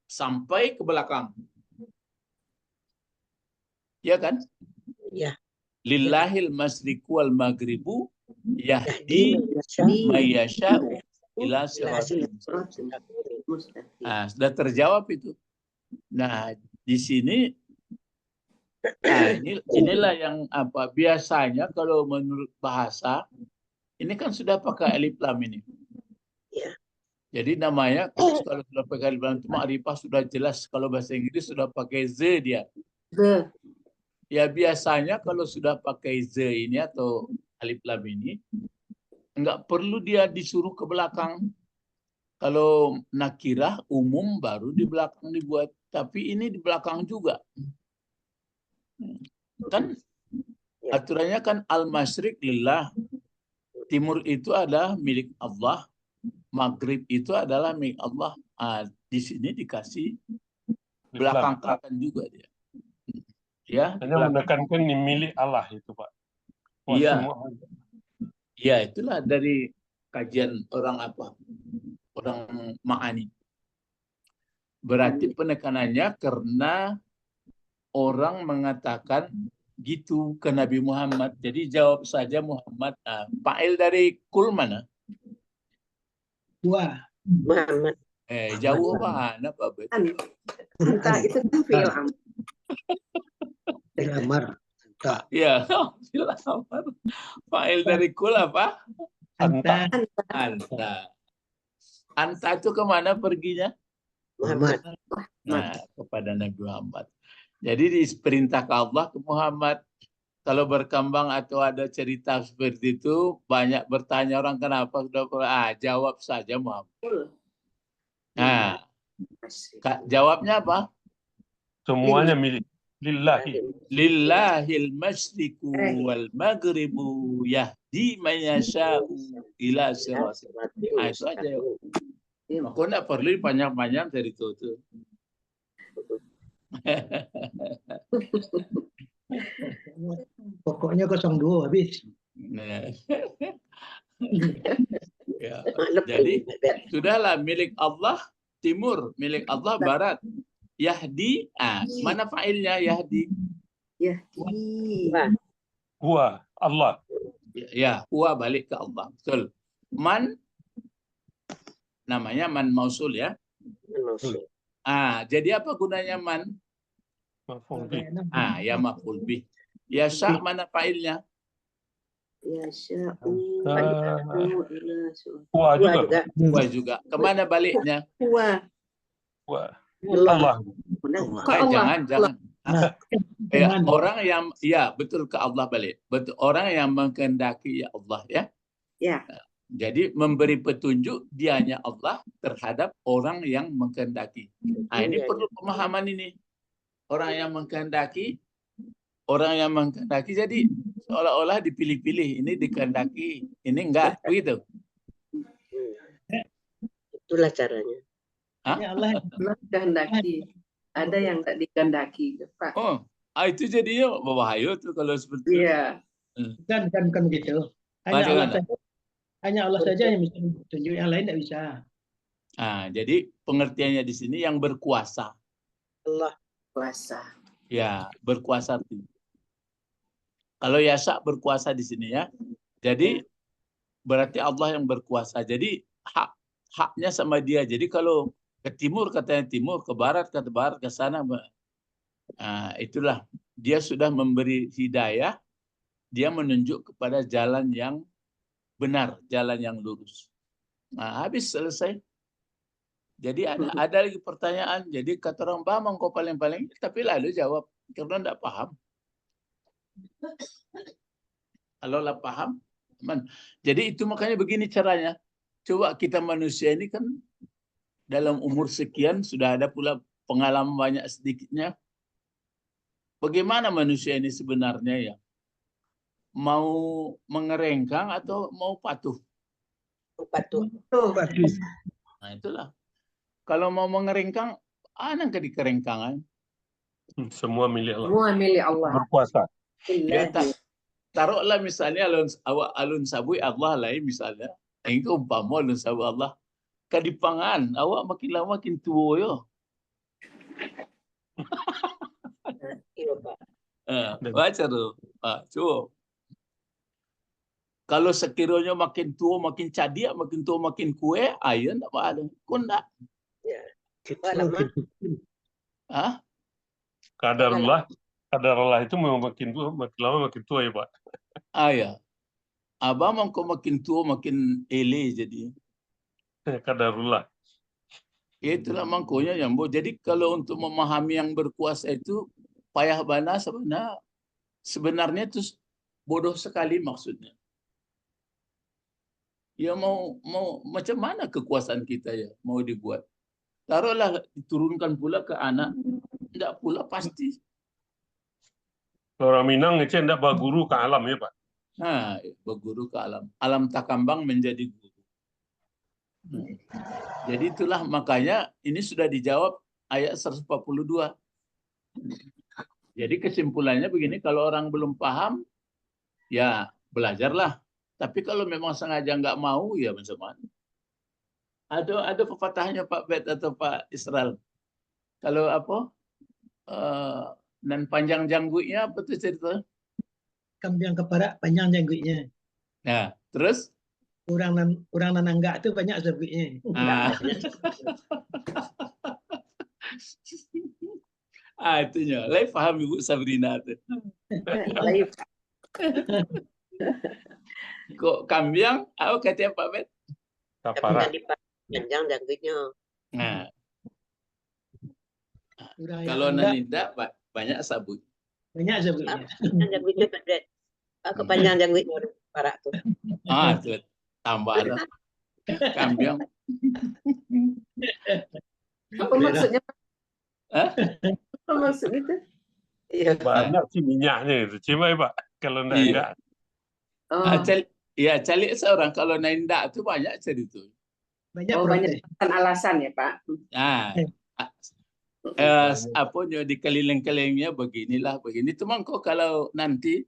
Sampai ke belakang. Ya kan? Ya. Lillahil masyriqu wal maghribu yahdi may yasha'u ila siratin mustaqim. Sudah terjawab itu. Nah, di sini inilah yang biasanya kalau menurut bahasa ini kan sudah pakai alif lam ini. Ya. Jadi namanya kalau sudah pakai alif lam itu ma'rifah sudah jelas. Kalau bahasa Inggris sudah pakai z dia. Ya biasanya kalau sudah pakai z ini atau alif lam ini enggak perlu dia disuruh ke belakang. Kalau nakirah umum baru di belakang dibuat, tapi ini di belakang juga. Kan aturannya kan al-masyriq lillah. Timur itu adalah milik Allah, maghrib itu adalah milik Allah. Di sini dikasih belakang juga dia. Ya, hanya menekankan ini milik Allah itu, Pak. Iya. Ya, itulah dari kajian orang orang ma'ani. Berarti penekanannya karena orang mengatakan gitu ke Nabi Muhammad. Jadi jawab saja Muhammad. Fa'il dari kul mana? Dua. Muhammad. Jauh mana Pak Bet? Anta itu kan fi'il amr. Amar. Ya, filamar. Fa'il dari kul apa? Anta. Anta. Anta itu kemana perginya? Muhammad. Nah, kepada Nabi Muhammad. Jadi diperintah ke Allah ke Muhammad. Kalau berkembang atau ada cerita seperti itu, banyak bertanya orang kenapa sudah jawab saja Muhammad. Nah, jawabnya apa? Semuanya milik lillahi. Lillahil masyriqu wal maghribu yahdi man yasha'u ila siratin. Itu aja. Maka enggak perlu panjang-panjang dari itu. Pokoknya 02 habis. Ya. Jadi sudahlah milik Allah timur, milik Allah barat. Yahdi, mana fa'ilnya Yahdi? Yahdi. Huwa Allah. Ya, huwa balik ke Allah. Betul. Man namanya man mausul ya. Jadi apa gunanya man? Maf'ul bih. Ya maf'ul bih. Ya sya mana fa'ilnya? Ya sya'u. Huwa juga. Huwa juga. Kemana baliknya? Huwa. Huwa Allah. Jangan. Orang yang betul ke Allah balik. Betul orang yang menghendaki ya Allah ya. Ya. Jadi memberi petunjuk dianya Allah terhadap orang yang menghendaki. Ini perlu pemahaman ini. Orang yang menghendaki jadi seolah-olah dipilih-pilih, ini dikehendaki, ini enggak, begitu. Itulah caranya. Ya Allah kehendaki. Ada yang tak dikehendaki, Pak. Itu jadinya berbahaya tuh kalau seperti itu. Iya. Bukan begitu. Hanya Allah saja yang bisa tunjuk, yang lain tidak bisa. Jadi pengertiannya di sini yang berkuasa. Allah. Kuasa. Ya, berkuasa. Kalau yasa berkuasa di sini ya. Jadi berarti Allah yang berkuasa. Jadi haknya sama dia. Jadi kalau ke timur katanya timur, ke barat kata barat, ke sana. Itulah dia sudah memberi hidayah. Dia menunjuk kepada jalan yang benar, jalan yang lurus. Habis selesai. Jadi ada lagi pertanyaan. Jadi kata orang paham engkau paling-paling, tapi lalu jawab karena tidak paham. Kalau lah paham, aman. Jadi itu makanya begini caranya. Coba kita manusia ini kan dalam umur sekian sudah ada pula pengalaman banyak sedikitnya, bagaimana manusia ini sebenarnya ya? Mau mengerengkang atau mau patuh? Patuh. Nah itulah. Kalau mau mengerengkang, ada ke di kerengkangan. Semua milik Allah. Semua milik Allah. Berkuasa. Ya, Illahi. taruhlah misalnya alun sabui Allah lain misalnya. Engkau umpama alun sabui Allah. Kadipangan, awak makin lama makin tua ya. Iya, Pak. Baca tuh. Coba. Kalau sekiranya makin tua, makin cadia, makin tua, makin kue, ayo tak ada. Kau tak. Ya. Pak lama. Hah? Kadarullah itu memang makin lama makin tua ya Pak. Ya. Abang kau makin tua, makin ele jadi. Kadarullah. Itulah mangkonya yang jadi kalau untuk memahami yang berkuasa itu payah bana sebenarnya itu bodoh sekali maksudnya. Ya mau macam mana kekuasaan kita ya mau dibuat. Taruhlah diturunkan pula ke anak, tidak pula pasti. Orang Minang itu tidak berguru ke alam ya Pak. Nah, berguru ke alam. Alam takambang menjadi guru. Jadi itulah makanya ini sudah dijawab ayat 142. Jadi kesimpulannya begini, kalau orang belum paham, ya belajarlah. Tapi kalau memang sengaja nggak mau, ya macam mana? Ada pepatahnya Pak Bet atau Pak Israel. Kalau apa? Dan panjang janggutnya apa tuh cerita? Kambing keparak panjang janggutnya. Nah, terus? Orang nananggak itu banyak janggutnya. Itunya. Lai paham Ibu Sabrina tuh. Kok kambing? Apa katanya Pak Bet? Kaparak. Panjang janggutnya. Nah. Kalau naninda banyak sabut. Banyak sabutnya. Janggutnya Pak Bet. Kepanjang janggutnya parak tuh. Tuh. Tambah lah. Kambing. Apa maksudnya? Apa maksudnya itu? Iya. Banyak sih minyaknya itu. Cuma Pak, kalau enggak. Ya, calik seorang kalau nainda itu banyak cerita. Banyak banyak alasan ya Pak. Apanya di keliling-kelilingnya beginilah begini. Cuma kok kalau nanti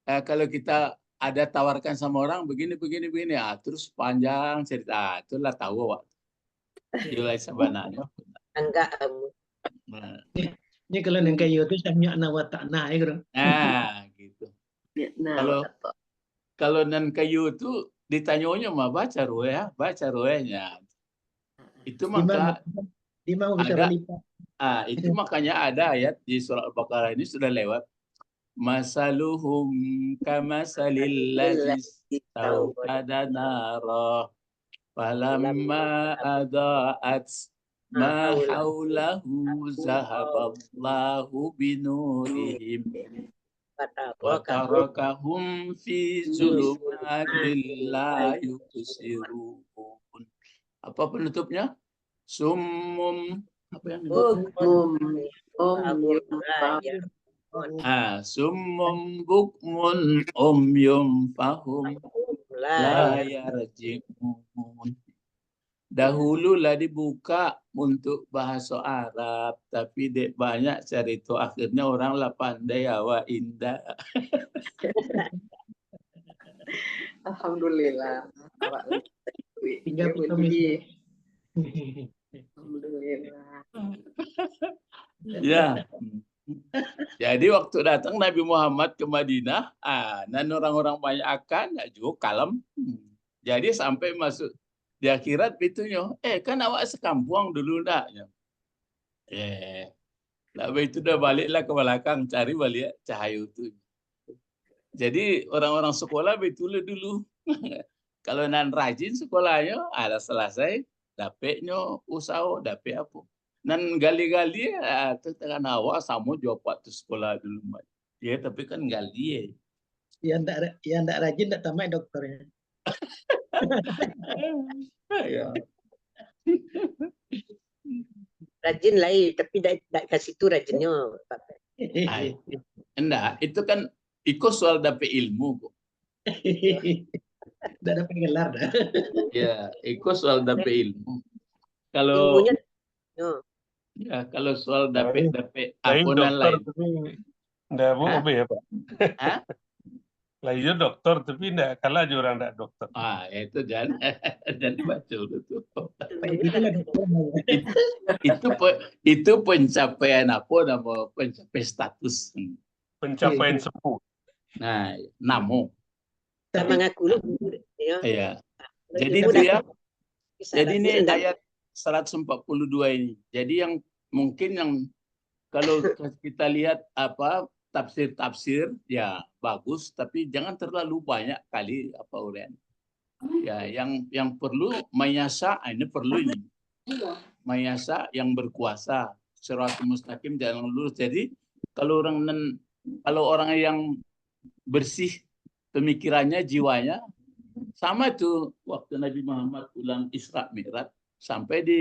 kalau kita ada tawarkan sama orang begini terus panjang cerita itulah tahu waktu. Ilai sebenarnya. Enggak. Ini kalau yang kayu itu samnya nawat tanah ya gitu. Gitu. Kalau nan kayu itu ditanyanya mah baca ruwenya. Itu maka itu makanya ada ayat di surah Al-Baqarah ini sudah lewat. Masaluhum kamasalil ladzi istawqada nara falamma adaat ma haulahu zahaballahu binurihim wa tarakahum fi zulumatil la yubsirun. Apa penutupnya? Summum apa yang summum bukmun fahum la yarji'un. Dahululah dibuka untuk bahasa Arab, tapi dek banyak cerita akhirnya orang lah pandai awak indah. Alhamdulillah. Tinggal Alhamdulillah. Ya. Jadi waktu datang Nabi Muhammad ke Madinah, dan orang-orang banyak akan, juga kalem. Jadi sampai masuk di akhirat itunya, kan awak sekampung dulu ndaknya. Lalu itu udah baliklah ke belakang, cari balik cahaya itu. Jadi orang-orang sekolah betul dulu. Kalau nan rajin sekolahnya, ada selesai, dapetnya usaha, dapet apa. Nan gali-gali, itu kan awak sama jawab waktu sekolah dulu. Ya, tapi kan gali. Yang tak rajin, tak tamat dokternya. Ya. Rajin lain, tapi tidak kasih itu rajinnya. Pak Bet. Ay, enggak, itu kan ikut soal dapet ilmu kok. Tidak dapat gelar dah. Ya, ikut soal dapet ilmu. Kalau Ilmunya, no. ya kalau soal dapet Lain apa dan dokter lain. tapi ndak mau Hah? ya Pak. Hah? Lainnya dokter tapi ndak kalah aja orang ndak dokter. Ah, itu dan dan baca betul. Itulah dokter. Itu pencapaian apa nama pencapaian status. Pencapaian sepuh. Nah, namun Sama ngaku lu. Ya. ya. Kalau Jadi ilmu itu dah ya. bisa Jadi ini rajin, dan ayat 142 ini. Jadi yang mungkin yang kalau kita lihat apa tafsir-tafsir ya bagus, tapi jangan terlalu banyak kali apa uraian. Ya, yang perlu mayasa ini perlu ini. Mayasa yang berkuasa, siratul mustaqim jalan lurus. Jadi kalau orang yang bersih pemikirannya, jiwanya, sama itu waktu Nabi Muhammad pulang Isra Mi'raj sampai di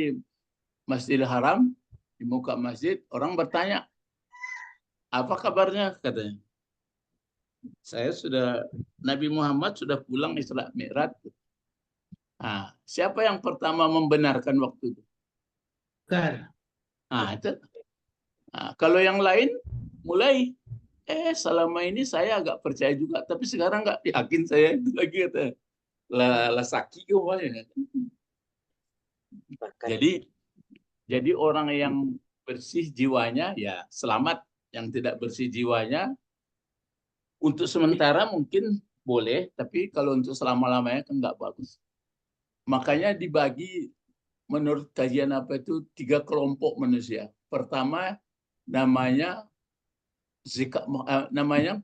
Masjidil Haram, di muka masjid, orang bertanya, apa kabarnya? Katanya. Nabi Muhammad sudah pulang Isra Mi'raj. Nah, siapa yang pertama membenarkan waktu itu? Bukan. Nah, itu. Nah, kalau yang lain mulai, selama ini saya agak percaya juga, tapi sekarang nggak yakin saya itu lagi kata. Lasaki umumnya. Jadi orang yang bersih jiwanya ya selamat, yang tidak bersih jiwanya untuk sementara mungkin boleh, tapi kalau untuk selama-lamanya kan nggak bagus. Makanya dibagi menurut kajian apa itu 3 kelompok manusia. Pertama namanya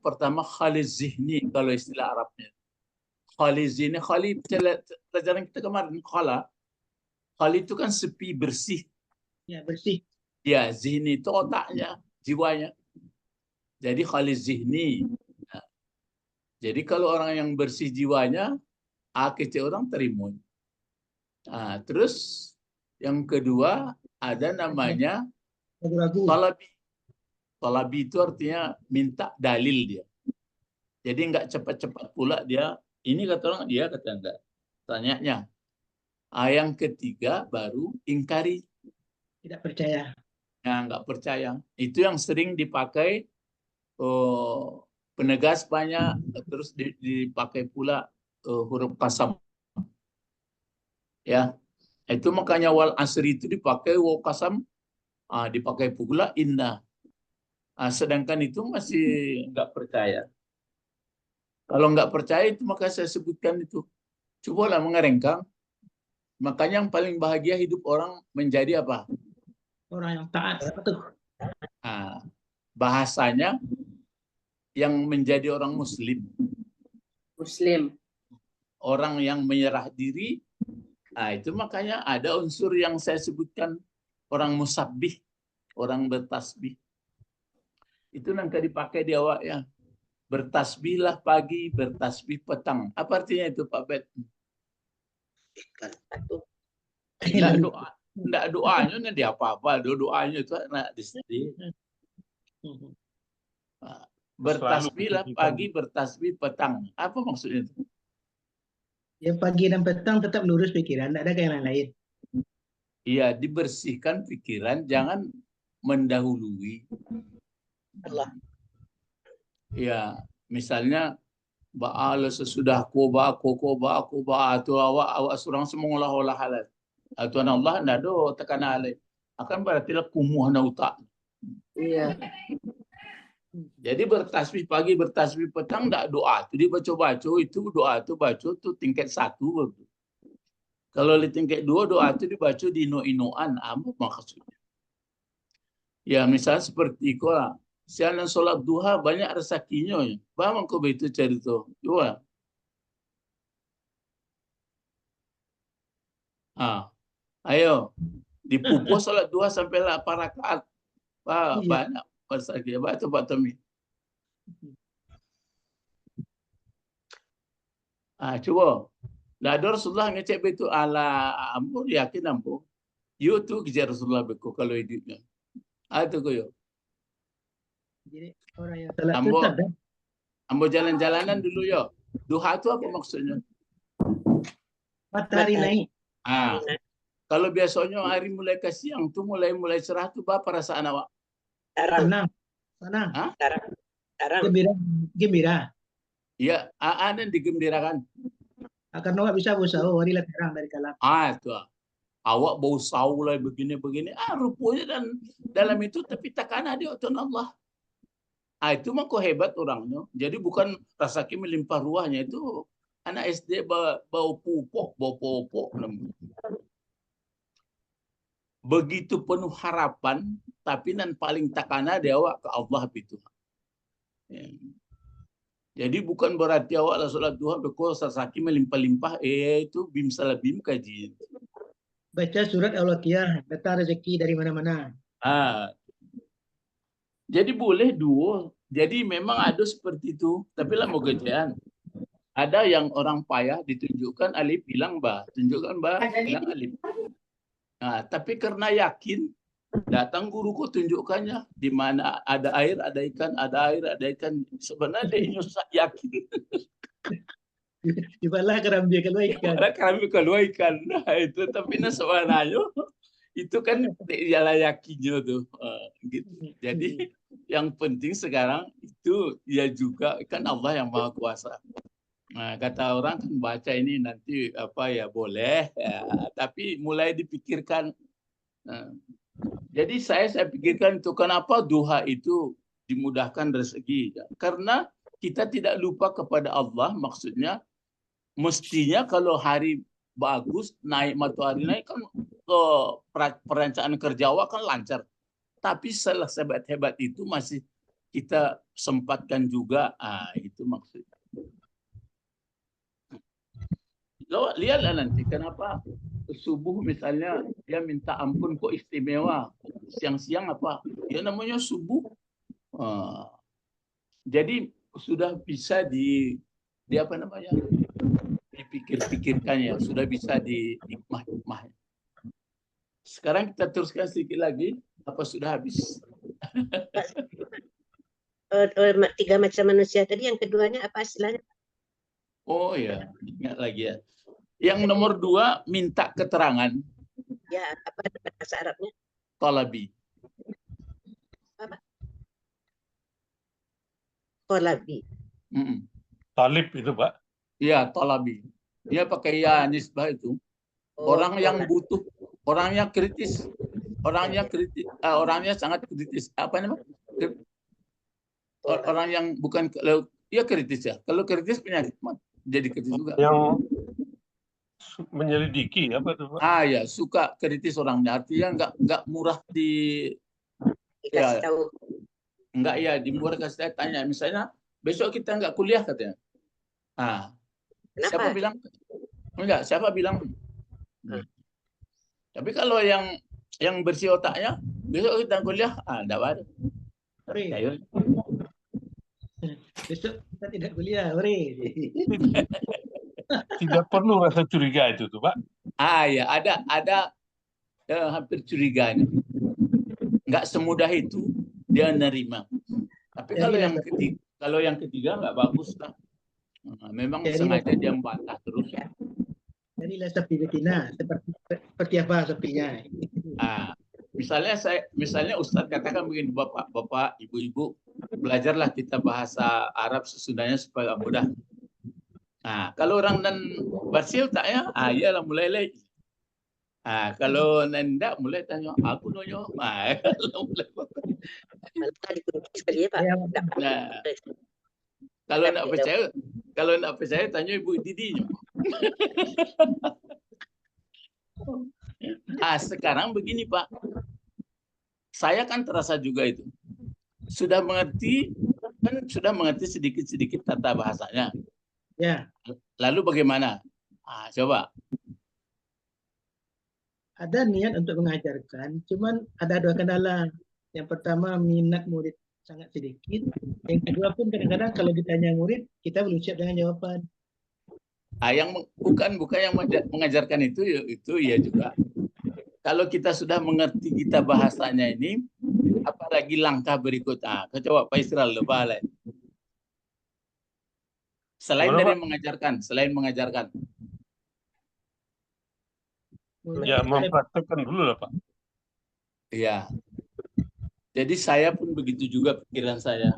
pertama khaliz zihni kalau istilah Arabnya. Khaliz zihni, khali pelajaran kita kemarin khali itu kan sepi, bersih. Ya, bersih. Ya, zihni itu otaknya, jiwanya. Jadi khaliz zihni. Nah, jadi kalau orang yang bersih jiwanya, akhirnya orang terima. Nah, terus yang kedua ada namanya Ragu-ragu. talabi. Talabi itu artinya minta dalil dia. Jadi nggak cepat-cepat pula dia, ini kata orang, dia kata enggak. Tanyanya. Yang ketiga baru ingkari. Tidak percaya. Yang nggak percaya. Itu yang sering dipakai penegas banyak, terus dipakai pula huruf qasam. Ya, itu makanya wal asri itu dipakai waw qasam, dipakai pula inna. Sedangkan itu masih nggak percaya. Kalau nggak percaya itu maka saya sebutkan itu. Cobalah mengerengkang. Makanya yang paling bahagia hidup orang menjadi apa? Orang yang taat, patuh. Bahasanya yang menjadi orang Muslim. Orang yang menyerah diri. Itu makanya ada unsur yang saya sebutkan, orang musabbih, orang bertasbih. Itu nanti dipakai di awalnya. Bertasbihlah pagi, bertasbih petang. Apa artinya itu Pak Bet? Enggak doanya di apa-apa, doanya itu enak di sini. Bertasbihlah pagi, bertasbih petang. Apa maksudnya itu? Ya, pagi dan petang tetap lurus pikiran, tidak ada yang lain. Iya, dibersihkan pikiran, jangan mendahului. Allah. Ya, misalnya ba'ala sesudah koba itu awak surang semua olah halal. Tuhan Allah ndak do tekan alai. Akan berarti lah kumuh na utak. Iya. Jadi bertasbih pagi, bertasbih petang ndak doa. Itu dibaca-baca, itu doa itu baca tuh tingkat 1. Kalau di tingkat 2 doa itu dibaca di ino-inoan, apa maksudnya? Ya, misalnya seperti kau siang sholat duha banyak rezekinya. Bagaimana kau begitu cerita? Coba. Ayo, dipupus sholat duha sampai 8 rakaat. Banyak rezeki. Apa itu Pak Tommy? Coba. Nah, ada Rasulullah ngecek begitu ala ampun, yakin ampun. Yuk tuh kejar Rasulullah beko kalau hidupnya. Itu koyo. Jadi orang yang salat itu Ambo, tak ada. ambo jalan-jalanan dulu yo. Duha itu apa maksudnya? Matahari naik. Ah, kalau biasanya hari mulai ke siang tuh mulai cerah tuh apa perasaan awak? Tarang, Senang. Hah? tarang. Gembira. Ya, ada digembirakan. Karena awak bisa berusaha hari lah terang dari kalam. Itu. Awak bau saul lah begini-begini. Rupanya dan dalam itu tapi takkan ada otot Allah. Itu mah kok hebat orangnya. Jadi bukan rasaki melimpah ruahnya, itu anak SD bau pupuk, bau popok. Begitu penuh harapan, tapi nan paling takana dia awak ke Allah itu. Ya. Jadi bukan berarti awak lah sholat duha beko rasaki melimpah-limpah, itu bim salah bim kaji. Baca surat Al-Waqiah, datang rezeki dari mana-mana. Jadi boleh dua. Jadi memang ada seperti itu. Tapi lah mau gejaan. Ada yang orang payah ditunjukkan alif bilang ba, tunjukkan ba bilang alif. Nah, tapi karena yakin datang guruku tunjukkannya di mana ada air, ada ikan, ada air, ada ikan. Sebenarnya dia yakin. Di bala kerambi keluar ikan. Kami keluar ikan. Nah, itu tapi sebenarnya itu kan ialah yakinnya tuh. Gitu. Jadi yang penting sekarang itu ya juga kan Allah yang Maha Kuasa. Nah, kata orang kan baca ini nanti apa ya boleh, ya, tapi mulai dipikirkan. Jadi saya pikirkan itu kenapa duha itu dimudahkan rezeki. Karena kita tidak lupa kepada Allah, maksudnya mestinya kalau hari bagus naik matahari naik kan perencanaan kerja awak kan lancar. Tapi setelah hebat itu masih kita sempatkan juga. Itu maksudnya. Lo lihatlah nanti kenapa subuh misalnya dia minta ampun kok istimewa. Siang-siang apa? Ya namanya subuh. Jadi sudah bisa di apa namanya? Dipikir-pikirkan ya, sudah bisa dinikmah. Sekarang kita teruskan sedikit lagi. Apa sudah habis? 3 macam manusia tadi, yang keduanya apa istilahnya? Oh ya, ingat lagi ya. Yang nomor 2 minta keterangan. Ya, apa bahasa Arabnya? Talabi. Apa? Talabi. Talib itu, Pak. Iya, talabi. Dia pakai ya nisbah itu. Orang yang butuh, orangnya kritis. Orangnya sangat kritis. Apa namanya? Orang yang bukan ya kritis ya. Kalau kritis penyakit jadi kritis juga. Yang menyelidiki apa tuh, Pak? Ya, suka kritis orangnya. Artinya nggak murah dikasih tahu. Enggak ya, dimurah kasih tanya. Misalnya besok kita nggak kuliah katanya. Kenapa? Siapa bilang? Enggak, siapa bilang? Tapi kalau yang bersih otaknya, besok kita kuliah, enggak ada. Ayo. Besok kita tidak kuliah, Tidak perlu rasa curiga itu tuh, Pak. Ya, ada hampir curiganya. Nggak semudah itu dia nerima. Tapi kalau yang ketiga nggak bagus lah. Memang sengaja dia membantah terus. Jadilah sepi betina, seperti apa sepinya. Misalnya Ustadz katakan begini, bapak, ibu-ibu, belajarlah kita bahasa Arab sesudahnya supaya mudah. Kalau orang dan Basil taknya, iyalah mulai lagi. Kalau nendak mulai tanya, aku nonyo. Mulai. Kalau nak percaya, tanya Ibu Didi. Sekarang begini Pak, saya kan terasa juga itu. Sudah mengerti sedikit-sedikit tata bahasanya. Ya. Lalu bagaimana? Coba. Ada niat untuk mengajarkan, cuman ada 2 kendala. Yang pertama, minat murid sangat sedikit. Yang kedua pun kadang-kadang kalau ditanya murid, kita belum siap dengan jawaban. Yang bukan yang mengajarkan itu ya juga. kalau kita sudah mengerti kita bahasanya ini, apalagi langkah berikutnya. Coba Pak Israel lupa lah. Selain Gimana, dari Pak? mengajarkan. Ya, mempraktekkan dulu lah, Pak. Iya. Jadi saya pun begitu juga pikiran saya.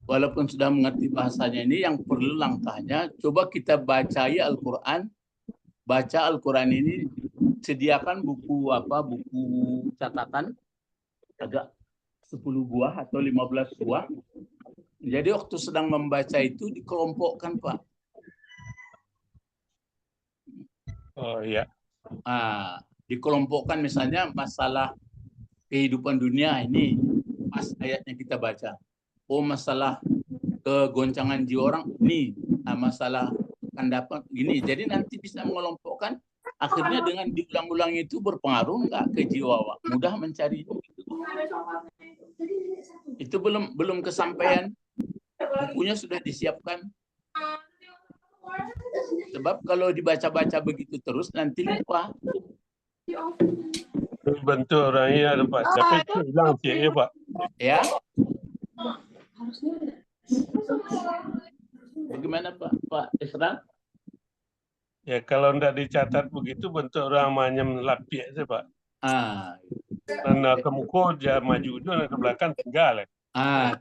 Walaupun sudah mengerti bahasanya ini, yang perlu langkahnya, coba kita bacai Al-Quran. Baca Al-Quran ini, sediakan buku catatan, agak 10 buah atau 15 buah. Jadi waktu sedang membaca itu dikelompokkan, Pak. Oh iya. Dikelompokkan misalnya masalah kehidupan dunia ini, pas ayatnya kita baca. Oh, masalah kegoncangan jiwa orang ini, masalah akan dapat gini. Jadi nanti bisa mengelompokkan. Akhirnya dengan diulang-ulang itu berpengaruh nggak ke jiwa, mudah mencari itu belum kesampaian, bukunya sudah disiapkan. Sebab kalau dibaca-baca begitu terus nanti lupa. Bantu orangnya ada Pak. Tapi itu hilang sih ya Pak. Ya. Bagaimana Pak Isra? Ya kalau tidak dicatat begitu bentuk orang manyam lapik sih Pak. Karena ke muka dia maju dan ke belakang tinggal.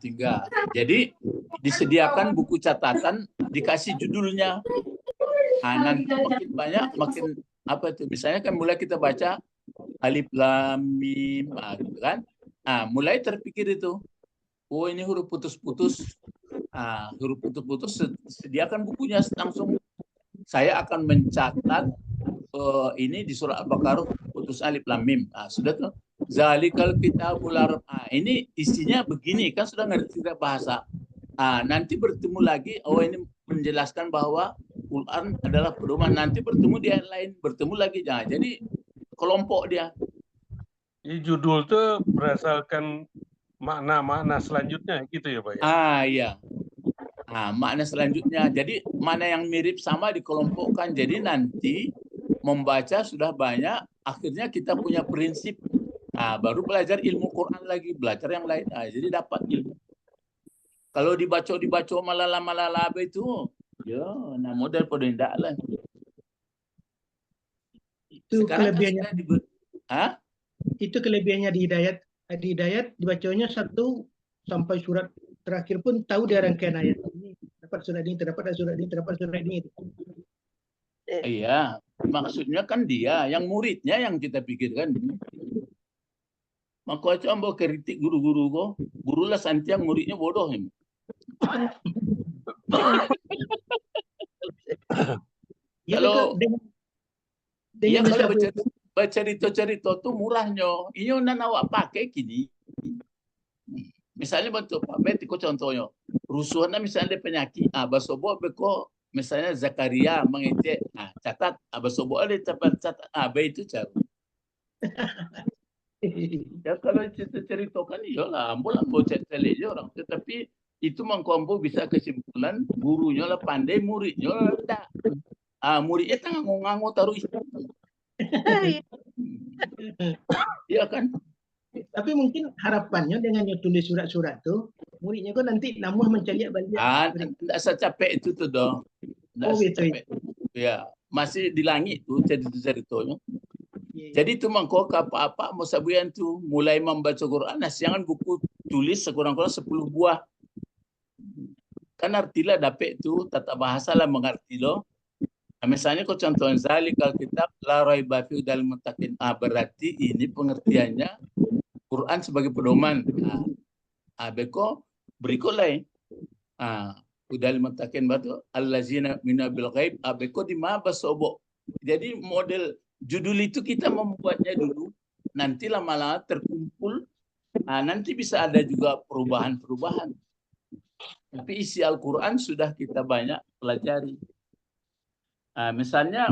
Tinggal. Jadi disediakan buku catatan, dikasih judulnya. Nanti makin banyak, makin apa itu? Misalnya kan mulai kita baca Alif Lam Mim, gitu kan? Mulai terpikir itu. Oh, ini huruf putus-putus. Huruf putus-putus, sediakan bukunya langsung. Saya akan mencatat ini di surah Al-Baqarah putus Alif Lam Mim. Sudah tuh. Zalikal kitabul arab. Ini isinya begini, kan sudah ngerti bahasa. Nanti bertemu lagi, ini menjelaskan bahwa Quran adalah pedoman. Nanti bertemu di ayat lain, bertemu lagi. Jadi kelompok dia. Jadi judul tuh berdasarkan makna-makna selanjutnya gitu ya Pak ya? Iya. Makna selanjutnya. Jadi mana yang mirip sama dikelompokkan. Jadi nanti membaca sudah banyak, akhirnya kita punya prinsip. Baru belajar ilmu Quran lagi, belajar yang lain. Jadi dapat ilmu. Kalau dibaca malala itu, ya, model pada indah lah. Itu Sekarang kelebihannya. Itu kelebihannya di Hidayat. Di Hidayat dibacanya 1 sampai surat terakhir pun tahu dia rangkaian ayat ini. Dapat surat ini, terdapat surat ini, terdapat surat ini. Iya, maksudnya kan dia, yang muridnya yang kita pikirkan. Maka aja ambo kritik guru-guru kok. Guru lah santiang, muridnya bodoh. Kalau baca cerita tuh murahnya. Ini yang awak pakai kini. Misalnya bantu Pak Bet, contohnya. Rusuhannya misalnya penyakit. Basobo beko misalnya Zakaria mengecek. Catat. Basobo ada catat. Itu cara. Ya kalau ceritakan iyalah ambo cek orang, tetapi itu mangkombo bisa kesimpulan gurunya lah pandai, muridnya lah enggak. Muridnya tengah ngango taruh istana. Iya kan? Tapi mungkin harapannya dengan tulis surat-surat tuh muridnya kok nanti namuh mencari balik. Enggak secapek itu tuh dong. Gitu. Ya, masih di langit tuh ceritanya. Jadi itu mangkok apa mau sabuyan tuh mulai membaca Quran, jangan buku tulis sekurang-kurang 10 buah. Kan artilah dapat itu tata bahasa lah mengerti loh. Misalnya kau contohin zalikal kitab la raiba fi hudal muttaqin. Berarti ini pengertiannya Quran sebagai pedoman. Beko berikut lain. Hudal muttaqin batu allazina minabil ghaib. Beko di ma basobo. Jadi model judul itu kita membuatnya dulu, nanti lama-lama terkumpul, nanti bisa ada juga perubahan-perubahan. Tapi isi Al-Quran sudah kita banyak pelajari. Misalnya,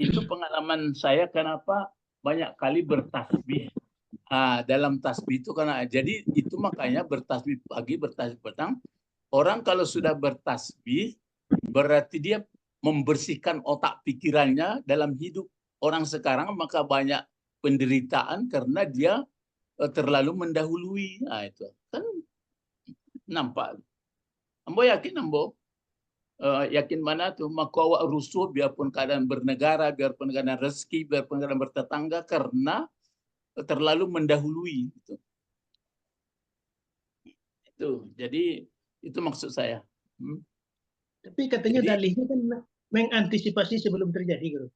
itu pengalaman saya kenapa banyak kali bertasbih. Dalam tasbih itu karena, jadi itu makanya bertasbih pagi, bertasbih petang. Orang kalau sudah bertasbih, berarti dia membersihkan otak pikirannya dalam hidup. Orang sekarang maka banyak penderitaan karena dia terlalu mendahului. Nah, itu kan nampak. Ambo yakin Ambo yakin mana tuh maka awak rusuh biarpun keadaan bernegara, biarpun keadaan rezeki, biarpun keadaan bertetangga karena terlalu mendahului. Itu. Jadi itu maksud saya. Tapi katanya Jadi, dalihnya kan mengantisipasi sebelum terjadi, Guru.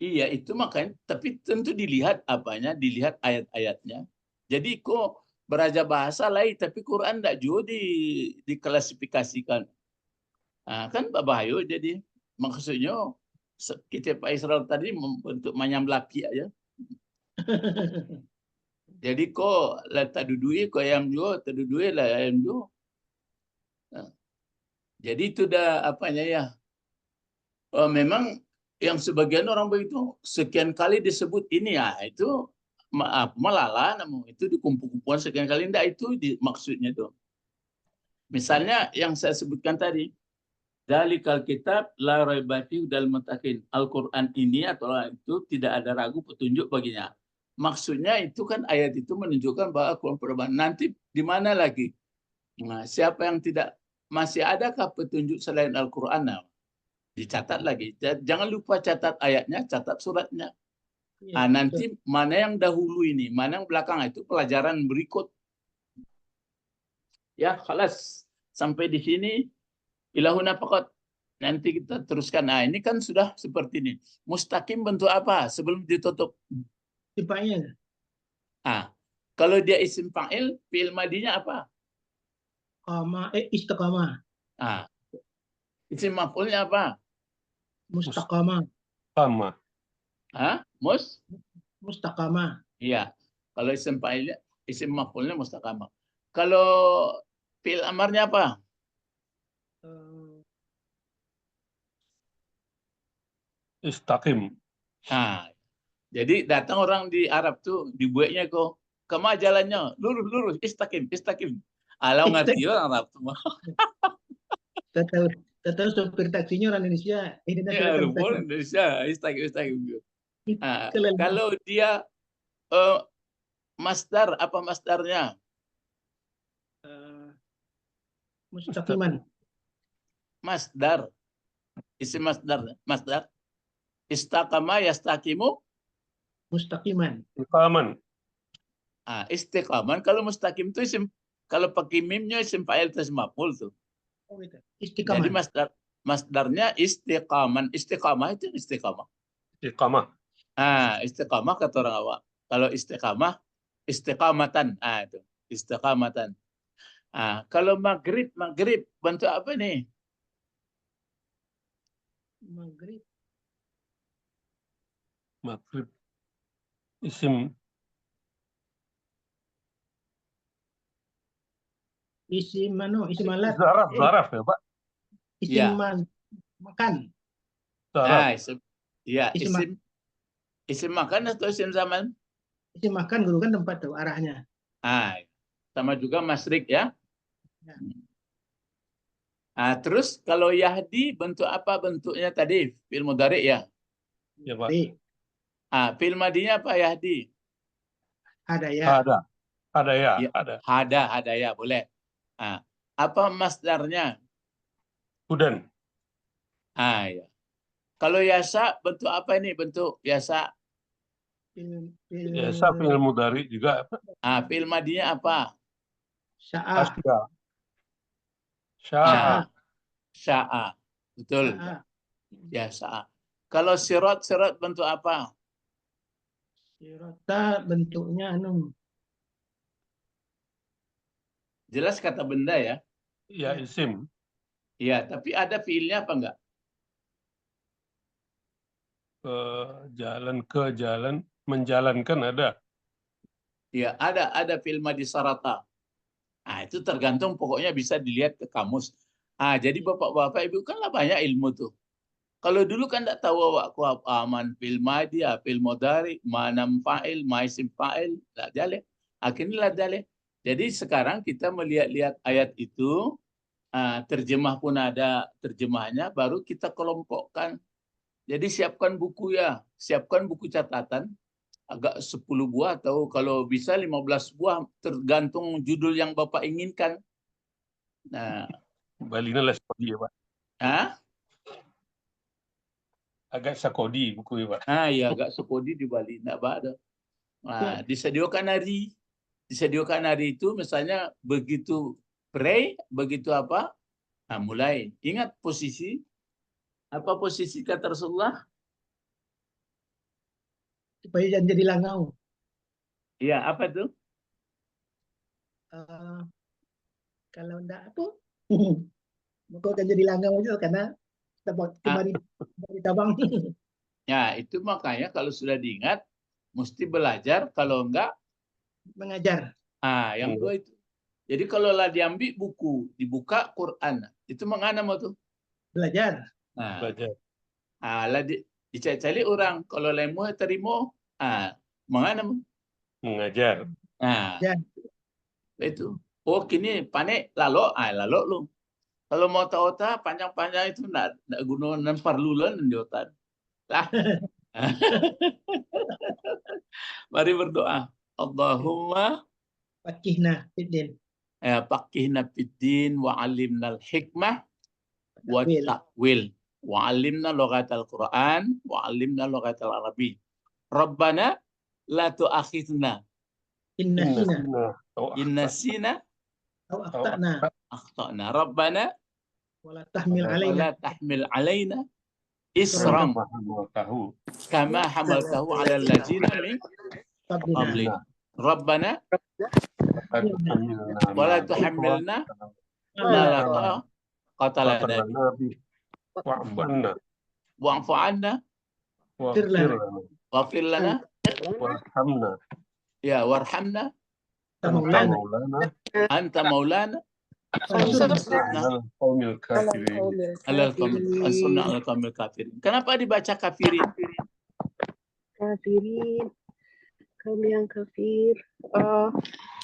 iya itu makanya, tapi tentu dilihat apanya, dilihat ayat-ayatnya. Jadi kok beraja bahasa lain, tapi Quran tidak juga diklasifikasikan. Nah, kan bahaya jadi. Maksudnya kita Pak Israel tadi untuk menyamlaki aja. Jadi kok lah tak dudui kok yang juga tak dudui lah yang juga. Nah, jadi itu dah apanya ya. Memang yang sebagian orang begitu sekian kali disebut ini ya itu maaf melala namun itu dikumpul-kumpulan sekian kali enggak itu maksudnya tuh. Misalnya yang saya sebutkan tadi, Dzalikal kitab la raiba fihi hudal muttaqin. Al-Qur'an ini atau itu tidak ada ragu petunjuk baginya. Maksudnya itu kan ayat itu menunjukkan bahwa Al-Qur'an perubahan. Nanti di mana lagi? Nah, siapa yang tidak masih adakah petunjuk selain Al-Qur'an? Nah, dicatat lagi. Jangan lupa catat ayatnya, catat suratnya. Ya, Nanti mana yang dahulu ini, mana yang belakang itu pelajaran berikut. Ya, khalas. Sampai di sini ilahuna faqat. Nanti kita teruskan. Nah, ini kan sudah seperti ini. Mustaqim bentuk apa sebelum ditutup? Sifatnya. Kalau dia isim fa'il, fi'il madinya apa? Istiqamah. Isim maf'ulnya apa? Mustaqamah. Sama. Mustaqamah. Iya. Kalau isim fa'ilnya, isim maf'ulnya mustaqamah. Kalau fi'il amarnya apa? Istaqim. Jadi datang orang di Arab tuh dibuatnya kok kemana jalannya lurus istaqim. Alau ngerti orang Arab semua. Tahu sopir taksinya orang Indonesia. Ya, Indonesia istaqim. Kalau dia masdar, apa masdarnya? Mustaqiman. Masdar. Isim masdar. Istaqama yastaqimu. Mustaqiman. Iqaman. Istiqaman. Kalau mustaqim itu isim, kalau pakai mimnya isim fa'il terus maf'ul tuh. Oh, gitu. Istiqamah. Jadi masdarnya istiqaman. Istiqamah itu istiqamah. Iqamah. Istiqamah kata orang awak. Kalau istiqamah, istiqamatan. Itu istiqamatan. Kalau maghrib bentuk apa nih? Maghrib. Isim alat. Zaraf ya, Pak? Isim makan. Zaraf. Isim makan atau isim zaman? Isim makan Guru kan tempat tuh arahnya. Sama juga masrik ya. Terus kalau Yahdi bentuk apa bentuknya tadi? Fi'il mudhari ya? Ya, Pak. Fi'il madinya apa Yahdi? Hadaya. Hadaya boleh. Apa masdarnya? Hudan. Ya. Kalau yasa bentuk apa ini? Bentuk yasa. Yasa fi'il mudhari juga. Fi'il madinya apa? Sya'a. Betul. Ya, sya'a. Kalau sirat bentuk apa? Sirata bentuknya Jelas kata benda ya? Ya, isim. Iya, tapi ada fiilnya apa enggak? Ke jalan, menjalankan ada. Iya, ada fiil madi sarata. Itu tergantung pokoknya bisa dilihat ke kamus. Jadi bapak-bapak ibu kan lah banyak ilmu tuh. Kalau dulu kan enggak tahu awak aman fiil madi, fiil mudhari, manam fa'il, maisim fa'il, enggak jale. Akhirnya lah jale. Jadi sekarang kita melihat-lihat ayat itu, terjemah pun ada terjemahnya, baru kita kelompokkan. Jadi siapkan buku ya, siapkan buku catatan. agak 10 buah atau kalau bisa 15 buah, tergantung judul yang Bapak inginkan. Nah, Bali lah Sakodi ya Pak. Agak Sakodi buku ya Pak. Ya agak Sakodi di Bali, enggak ada. Nah, disediakan hari itu misalnya begitu pray, begitu apa? Nah, mulai. Ingat posisi. Apa posisi kata Rasulullah? Supaya jangan jadi langau. Iya, apa tuh? Kalau enggak apa? Maka akan jadi langau aja karena kembali tabang. Ya, itu makanya kalau sudah diingat, mesti belajar. Kalau enggak, mengajar. Yang dua itu. Jadi kalau lah diambil buku, dibuka Quran, itu mengana mau tuh? Belajar. Belajar. Lah dicari-cari orang, kalau lemu terima, mengana mau? Mengajar. Itu. Oh, kini panik lalu lu. Kalau mau tahu panjang-panjang itu enggak guna nempar lulan di otak. Lah. Mari berdoa. Allahumma Fakihna fiddin. Fakihna fiddin wa alimna al-hikmah wa ta'wil wa alimna lughatal Quran wa alimna lughatal Arabi. Rabbana la tu'akhidna inna sina أو أخطأنا ربنا ولا تحمل علينا إصرا كما حملته على الذين من قبلنا ربنا ولا تحملنا ما لا طاقة لنا به واعف عنا واغفر لنا وارحمنا أنت مولانا Ansurna على القوم الكافرين. Kenapa dibaca kafirin? Kafirin, kaum yang kafir,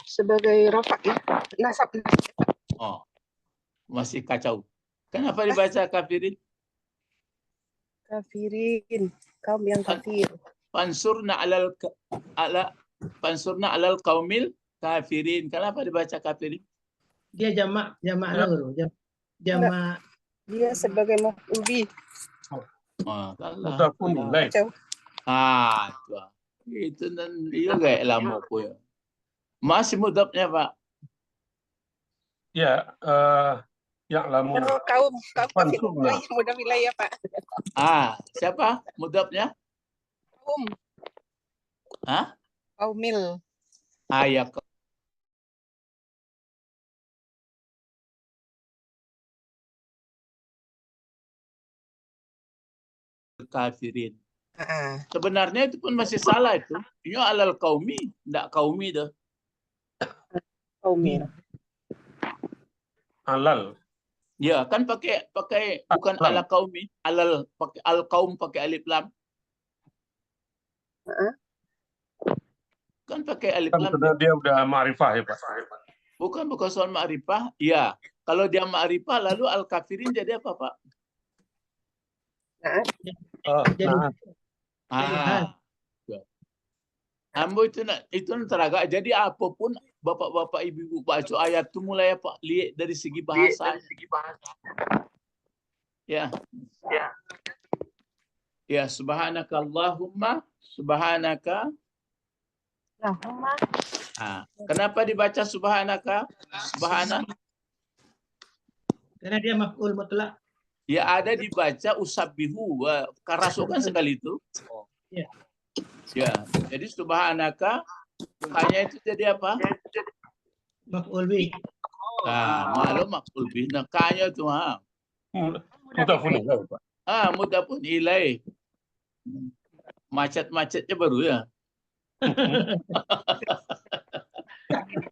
sebagai rafa ya, nasab. Oh, masih kacau. Kenapa dibaca kafirin? Kafirin, kaum yang kafir. Pansurna alal qaumil kafirin. Kenapa dibaca kafirin? Dia jamak guru. Jamak. Dia sebagai maf'ul bih. Sudah pun nilai. Itu dia kayak lama po ya. Masih mudapnya Pak? Ya, yang lama. Kaum kafir mudah wilayah Pak. Siapa mudapnya? Kaum. Kaumil. Ya. Kafirin. Sebenarnya itu pun masih salah itu. Ini alal qaumi, enggak qaumi dah. Qaumi. Alal. Ya, kan pakai bukan ala qaumi, alal pakai al qaum pakai alif lam. Kan pakai alif lam. Karena dia udah ma'rifah ya Pak. Bukan soal ma'rifah. Ya, kalau dia ma'rifah lalu al kafirin jadi apa Pak? Ambo itu teraga. Jadi apapun bapak-bapak ibu-ibu baca ayat itu mulai Pak lihat dari segi bahasa. Ya. Ya, subhanaka Allahumma, subhanaka. Kenapa dibaca subhanaka? Subhana? Karena dia maf'ul mutlak. Ya ada dibaca usabbihu, kerasukan sekali itu. Ya, jadi subhanaka hanya itu jadi apa? Maf'ul bih. Maklum maf'ul bih. Nah, kanya itu Mudafun ilaih Pak. Mudafun ilaih. Macet-macetnya baru ya.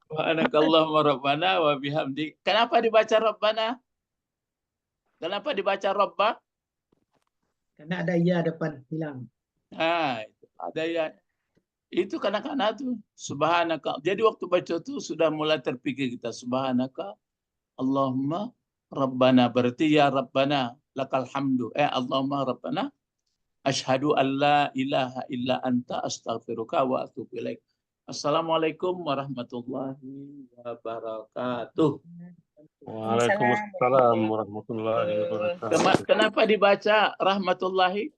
Subhanakallahumma rabbana wa bihamdik. Kenapa dibaca rabbana? Kenapa dibaca Rabbah? Karena ada ya depan hilang. Ada ya. Itu kanak-kanak tuh. Subhanaka. Jadi waktu baca tuh sudah mulai terpikir kita. Subhanaka. Allahumma Rabbana. Berarti ya Rabbana. Lakal hamdu. Allahumma Rabbana. Asyhadu an la ilaha illa anta astaghfiruka wa atubu ilaik. Assalamualaikum warahmatullahi wabarakatuh. Waalaikumsalam warahmatullahi wabarakatuh. Kenapa dibaca rahmatullahi?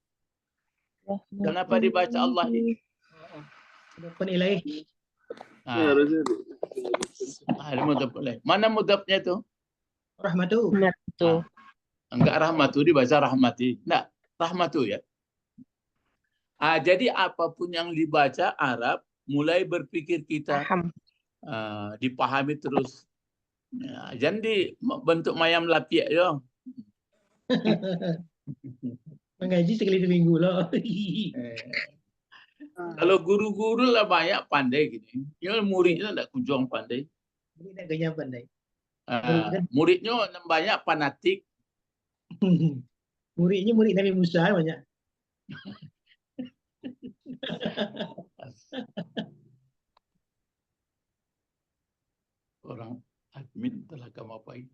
Kenapa dibaca Allahi? Mudhafun ilaih. Mana mudhafnya itu? Rahmatu. Enggak rahmatu, dibaca rahmati. Enggak, rahmatu ya. Jadi apapun yang dibaca Arab, mulai berpikir kita dipahami terus. Jangan bentuk mayam lapiak yo. Mengaji sekali seminggu loh. Kalau guru-guru lah banyak pandai gini. Ya muridnya enggak kunjung pandai. Ini agaknya pandai. Muridnya banyak fanatik. Muridnya murid Nabi Musa banyak. Orang admin telah kamu apain?